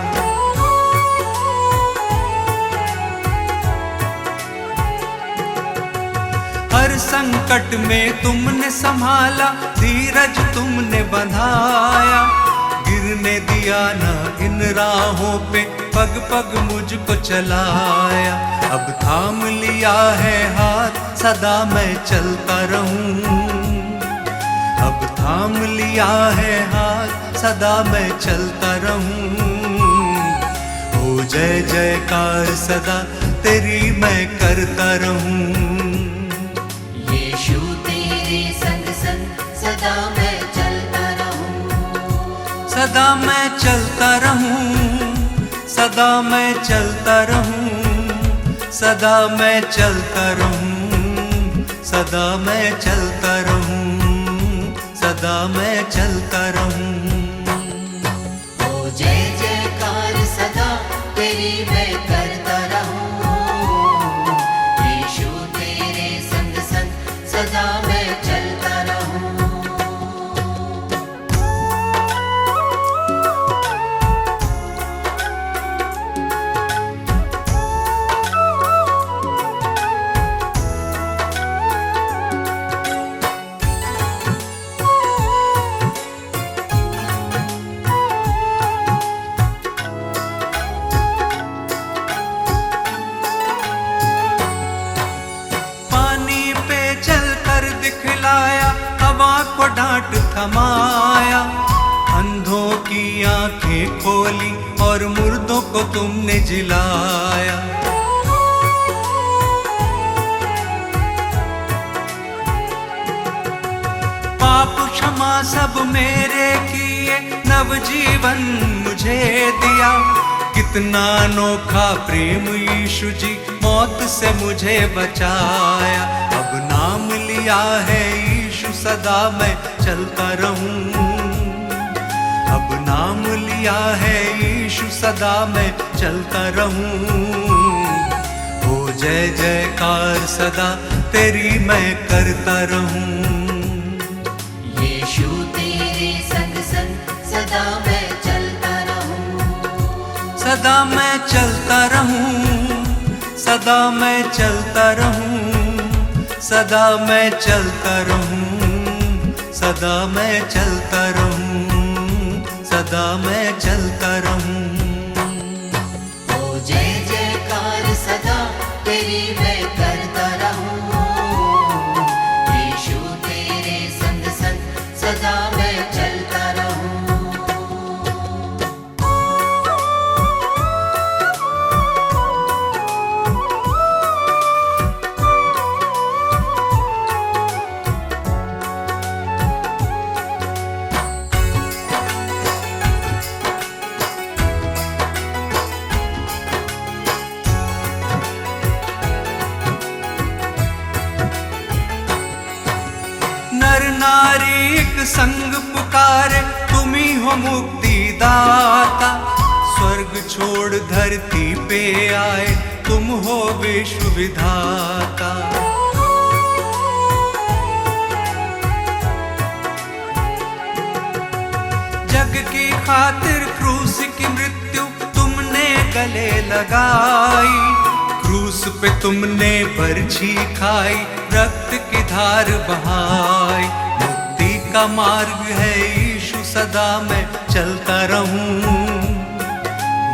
हर संकट में तुमने संभाला, धीरज तुमने बंधाया। गिरने दिया ना इन राहों पे, पग पग मुझको चलाया। अब थाम लिया है हाथ, सदा मैं चलता रहूं। अब थाम लिया है हाथ, सदा मैं चलता रहूं। ओ जय जयकार सदा तेरी मैं करता रहूं। यीशु तेरे संग संग सदा मैं चलता रहूं। सदा मैं चलता रहूं। सदा मैं चलता रहूं। सदा मैं चलता रहूं। सदा मैं चलता रहूं। सदा मैं चलता रहूं। ओ जय जयकार सदा तेरी मैं करता रहूं। यीशु तेरे संग संग सदा मैं चलता रहूं। पानी पे चलकर दिखलाया, हवा को डांट थमाया। अंधों की आंखें खोली और मुर्दों को तुमने जिलाया। पाप क्षमा सब मेरे किए, नवजीवन मुझे दिया। कितना अनोखा प्रेम यीशु जी, मौत से मुझे बचाया। अब नाम लिया है यीशु, सदा मैं चलता रहूं। अब नाम लिया है यीशु, सदा मैं चलता रहूं। ओ जय जयकार सदा तेरी मैं करता रहूं। यीशु तेरे संग संग सदा मैं चलता रहूं। सदा मैं चलता रहूं। सदा मैं चलता रहूं। सदा मैं चलता रहूं। सदा मैं चलता रहूं। सदा मैं चलता रहूं। ओ जय जयकार सदा तेरी मैं करता रहूं। यीशु तेरे संग संग सदा मैं चलता रहूं। नारी एक संग पुकारे, तुम ही हो मुक्ति दाता। स्वर्ग छोड़ धरती पे आए, तुम हो विश्व विधाता। जग की खातिर क्रूस की मृत्यु तुमने गले लगाई। क्रूस पे तुमने बरछी खाई, रक्त की धार बहाई। मुक्ति का मार्ग है यीशु, सदा मैं चलता रहूं।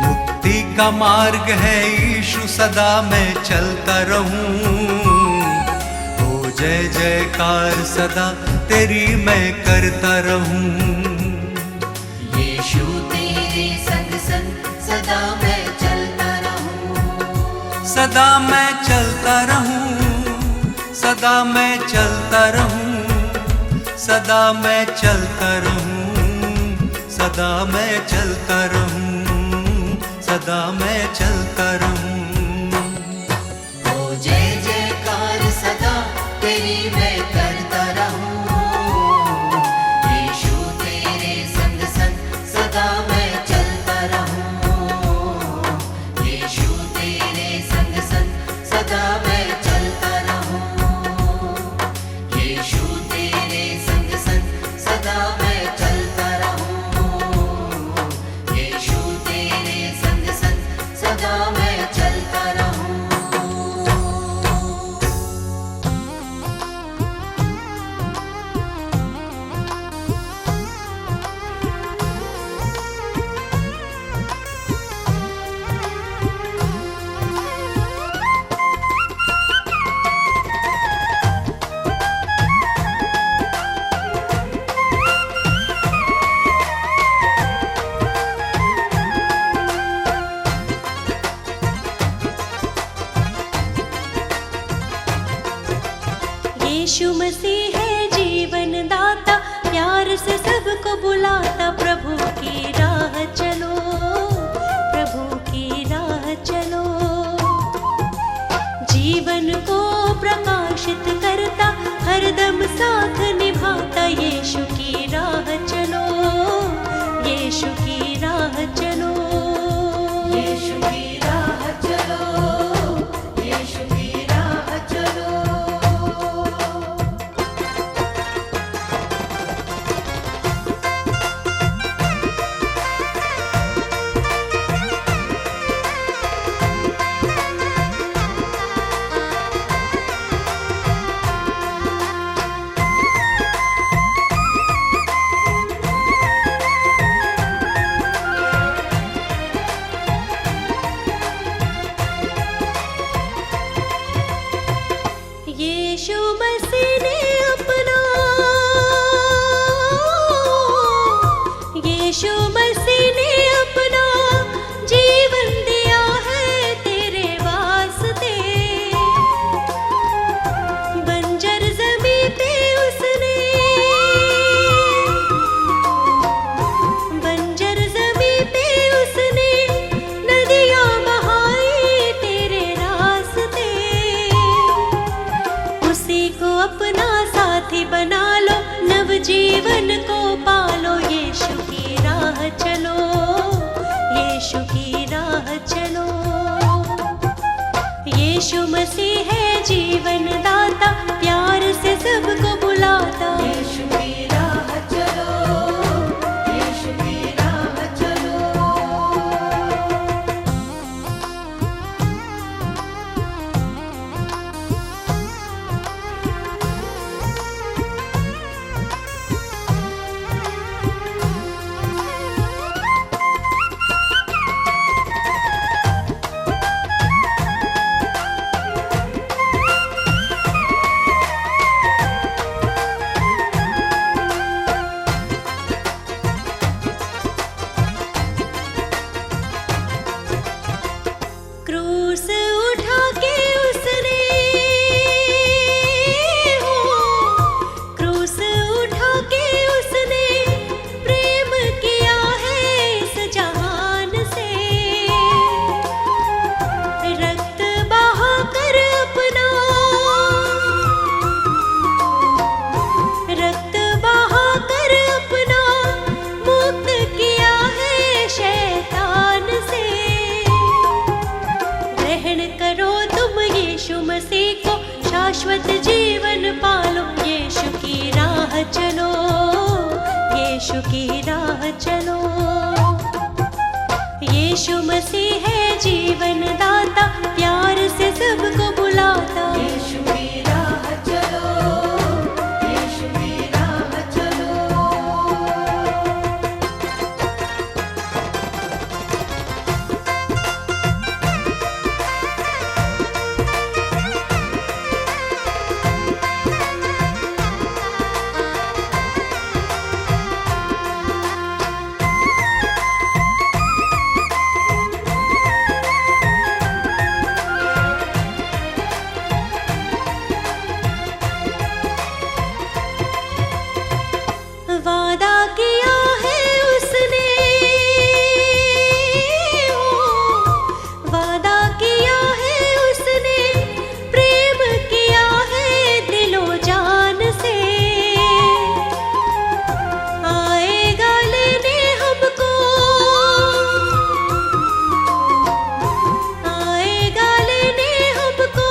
मुक्ति का मार्ग है यीशु, सदा मैं चलता रहूं। ओ जय जयकार सदा तेरी मैं करता रहूं। यीशु तेरे संग संग सदा मैं चलता रहूं। सदा मैं चलता रहूं, सदा मैं चलता रहूं, सदा मैं चलता रहूं, सदा मैं चलता रहूं, सदा मैं चलता रहूं। ओ जय जयकार सदा तेरी मैं करता रहूं। यीशु तेरे संग संग सदा मैं चलता रहूं। यीशु तेरे संग संग सदा मैं चलता रहूं। यीशु तेरे संग संग सदा मैं चलता रहूं। यीशु तेरे संग संग सदा मैं चलता रहूं। यीशु मसीह है जीवन दाता, प्यार से सबको बुलाता। प्रभु की राह चलो, प्रभु की राह चलो। जीवन को प्रकाशित करता, हरदम साथ निभाता। यीशु की राह चलो, यीशु की राह चलो। यीशु की राह चलो, यीशु की राह चलो। यीशु मसीह ने अपना, यीशु मसीह ने अपना जीवन दिया है तेरे वास्ते। बंजर ज़मीं पे उसने, बंजर ज़मीं पे उसने नदियाँ बहाई तेरे रास्ते। उसी को अपना साथी बना लो, नव जीवन को पालो। यीशु की राह चलो, यीशु की राह चलो। यीशु मसीह है जीवन दाता, प्यार से सबको बुलाता। यीशु की राह चलो, यीशु की राह चलो। चलो, यीशु की राह चलो। यीशु मसीह है जीवन दाता, प्यार से सबको बुलाता। यीशु की राह चलो, यीशु की राह चलो। वादा किया है उसने, वादा किया है उसने, प्रेम किया है दिलो जान से। आएगा लेने हमको, आएगा लेने हमको,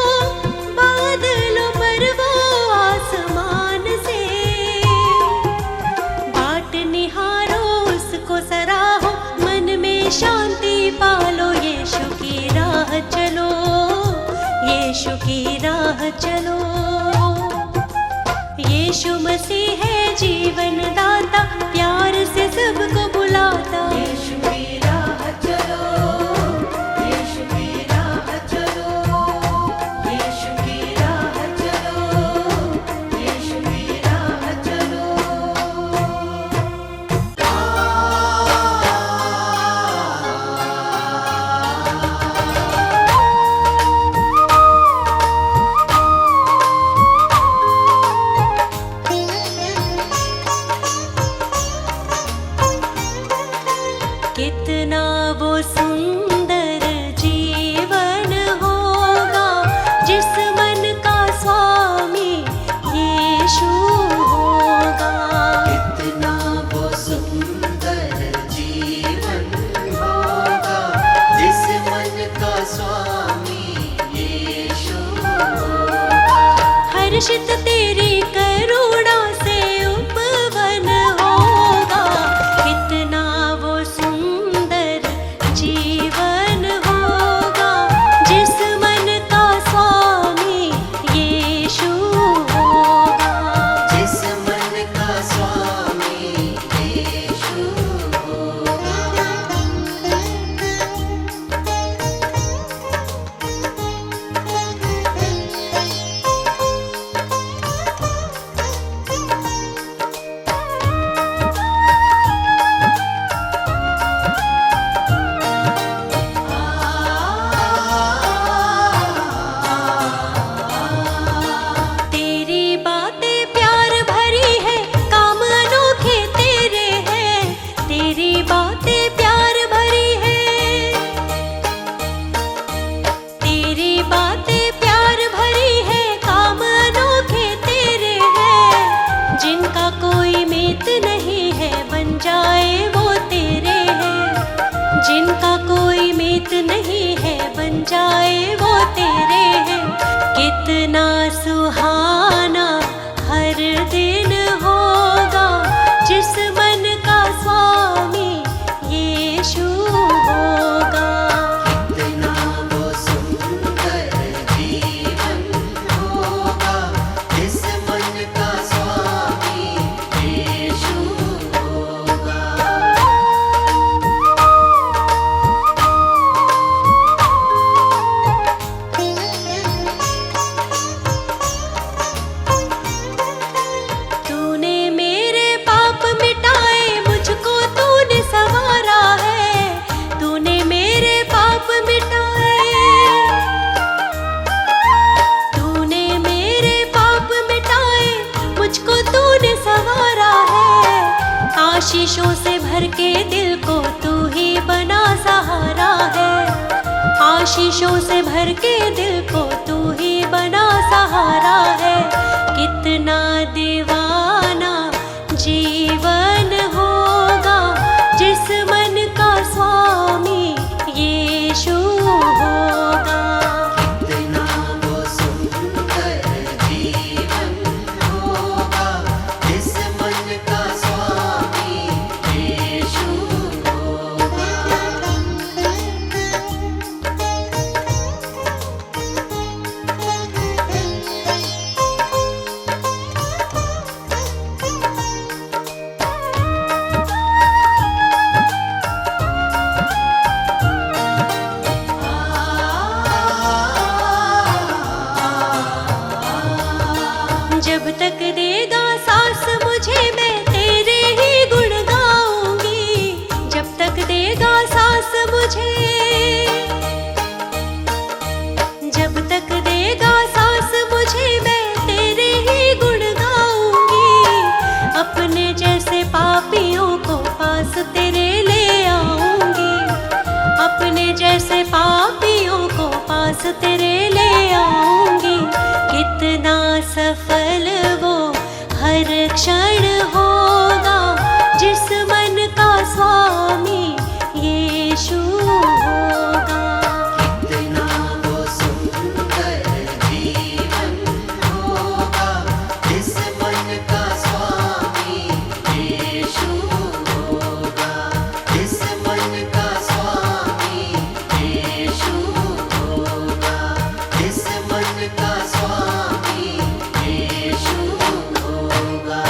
बादलों पर वो आसमान से। बाट निहारो उसको सराहो, मन में शांति पालो। यीशु की राह चलो, यीशु की राह चलो। यीशु मसीह है जीवन दाता, प्यार से सबको बुलाता। यीशु की राह चलो, यीशु की राह चलो। यीशु की राह चलो, यीशु की राह चलो। कितना वो सुंदर जीवन होगा, जिस मन का स्वामी यीशु होगा। कितना वो सुंदर जीवन होगा, जिस मन का स्वामी यीशु होगा। हर्षित तेरी करुणा से उपवन होगा। कितना वो सुंदर जीवन होगा, जिस मन का स्वामी यीशु होगा। जिस मन का स्वामी यीशु होगा। तेरी बातें प्यार भरी है, काम अनोखे तेरे हैं। तेरी बातें प्यार भरी है, तेरी बातें प्यार भरी है, काम अनोखे तेरे हैं। जिनका कोई मीत नहीं है, बन जाए वो तेरे हैं। जिनका कोई मीत नहीं है, बन जाए वो तेरे हैं। कितना सुहाना हर दिन होगा, जिस मन का स्वामी यीशु होगा। कितना वो सुंदर जीवन होगा, जिस मन का स्वामी यीशु होगा। जब तक देगा सांस मुझे मैं तेरे ही गुण गाऊंगी, जब तक देगा सांस मुझे, जब तक देगा सांस मुझे मैं तेरे ही गुण गाऊंगी। अपने जैसे पापियों को पास तेरे ले आऊंगी, अपने जैसे पापियों को पास तेरे ले आऊंगी। कितना सफल वो हर क्षण होगा जिस मन का स्वामी यीशु होगा। कितना वो सुंदर जीवन होगा जिस मन का स्वामी यीशु होगा, जिस मन का स्वामी यीशु होगा, जिस मन का स्वामी यीशु होगा।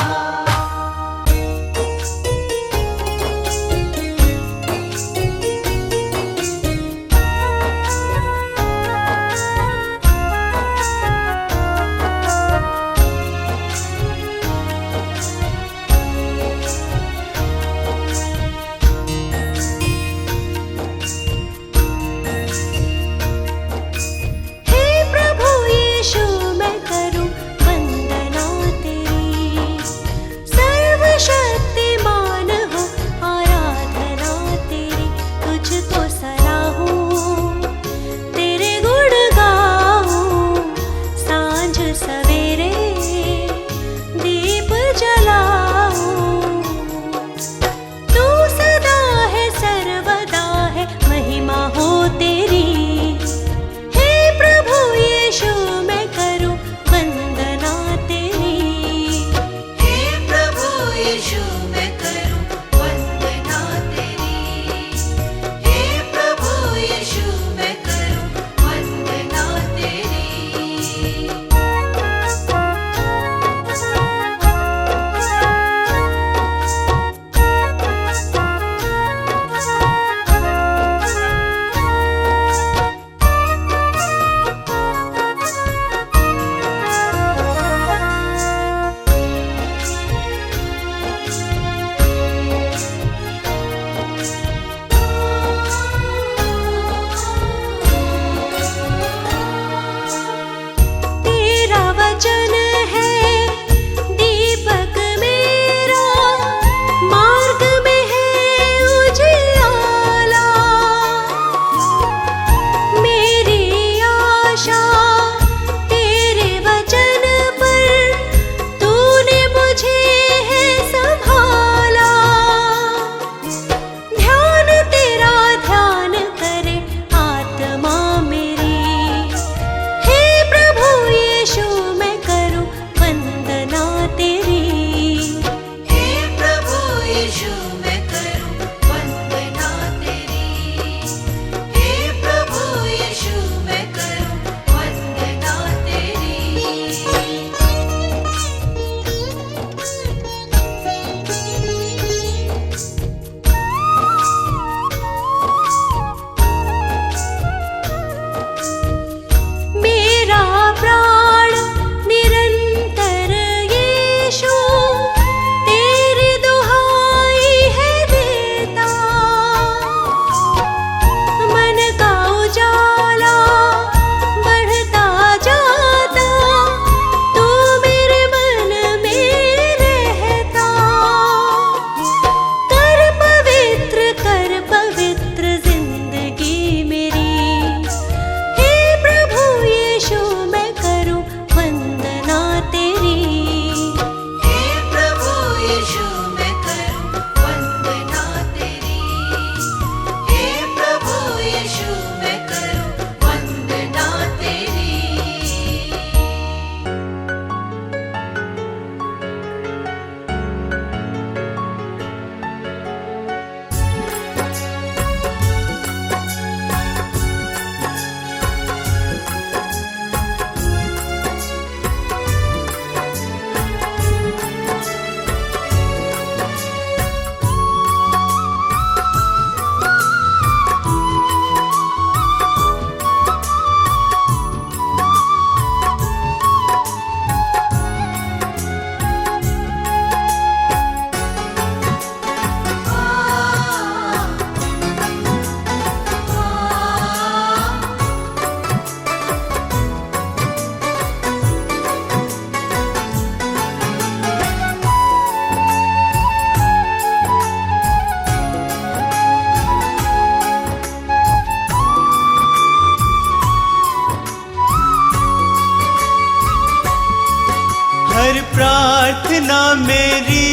प्रार्थना मेरी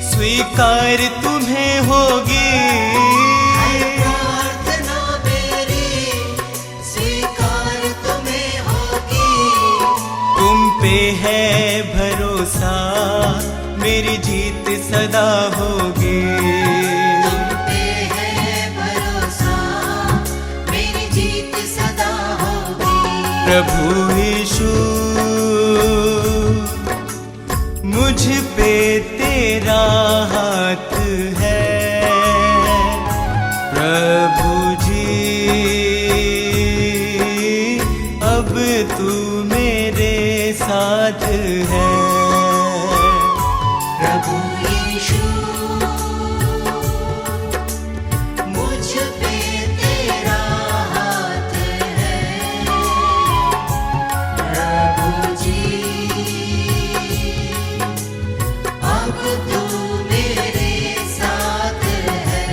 स्वीकार तुम्हें होगी। प्रार्थना मेरी स्वीकार तुम्हें होगी। तुम पे है भरोसा मेरी जीत सदा होगी। तुम पे है भरोसा मेरी जीत सदा होगी। प्रभु यीशु मुझ पे तेरा हाथ है। प्रभु जी अब तू मेरे साथ है। प्रभु यीशु मुझ पे तेरा हाथ है। प्रभु जी अब तू मेरे साथ है।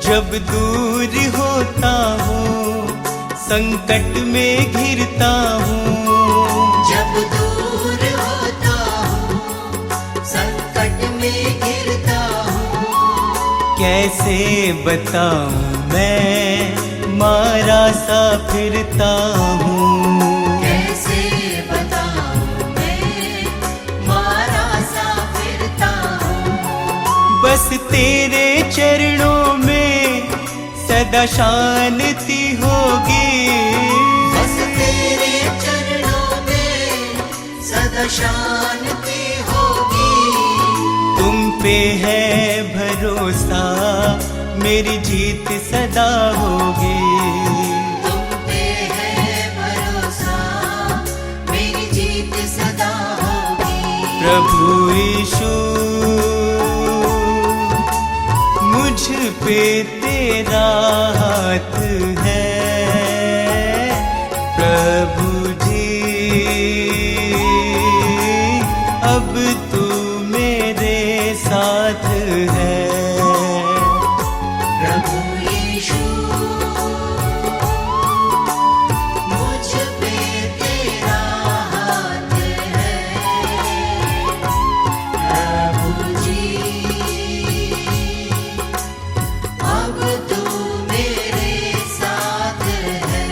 जब दूर होता हूँ संकट में घिरता हूँ। जब दूर होता हूँ संकट में गिरता हूँ। कैसे बताऊँ मैं मारा सा फिरता हूँ। कैसे बताऊँ मैं मारा सा फिरता हूँ। बस तेरे चरणों में सदा शांति होगी। बस तेरे चरणों में सदा शांति होगी। तुम पे है भरोसा मेरी जीत सदा होगी। तुम पे है भरोसा मेरी जीत सदा होगी। प्रभु यीशु मुझ पे तेरा हाथ है। प्रभु जी अब तू मेरे साथ है। प्रभु यीशु मुझ पे तेरा हाथ है। प्रभु जी अब तू मेरे साथ है।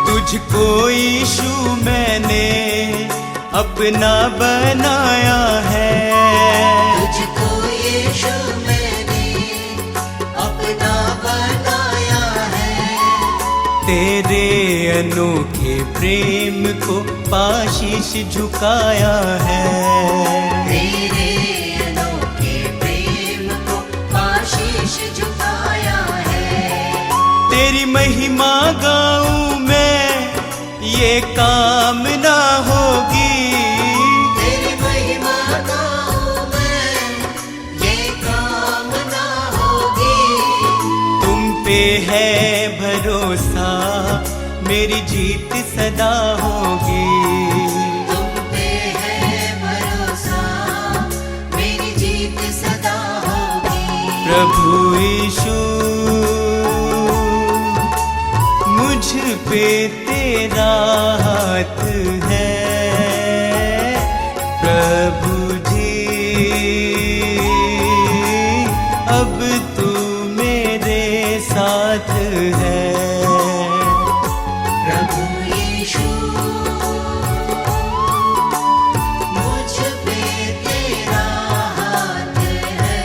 तुझको यीशु मैंने अपना बनाया है। तुझको यीशु मैंने अपना बनाया है। तेरे अनोखे प्रेम को पाशीश झुकाया है। तेरे अनोखे प्रेम को आशीष झुकाया है। तेरी महिमा गाऊं मैं ये कामना होगी। तेरी महिमा गाऊं मैं ये कामना होगी। तुम पे है भरोसा मेरी जीत सदा होगी। तुम पे है भरोसा मेरी जीत सदा होगी। प्रभु यीशु मुझ पे तेरा हाथ है। प्रभु जी अब तू मेरे साथ है। यीशु मुझ पे तेरा हाथ है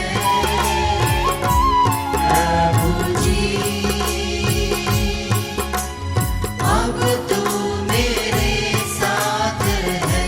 प्रभु जी अब तू मेरे साथ है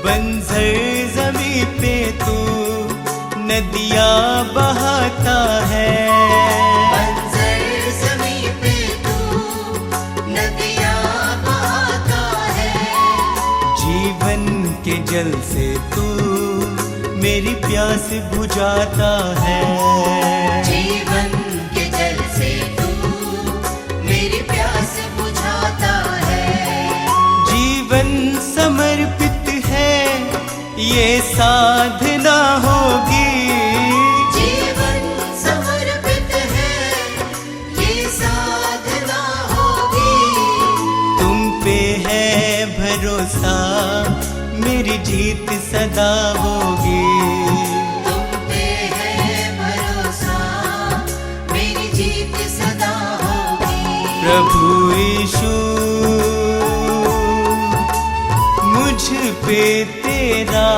बंजर जमी पे तू नदियाँ बहाता है बंजर ज़मीं पे तू नदियाँ बहाता है जीवन के जल से तू मेरी प्यास बुझाता है जीवन के जल से तू मेरी प्यास बुझाता है जीवन समर्पित है ये साधना होगी जीवन समर्पित है ये साधना होगी तुम पे है भरोसा मेरी जीत सदा होगी तुम पे है भरोसा मेरी जीत सदा होगी प्रभु यीशु मुझ पे तेरा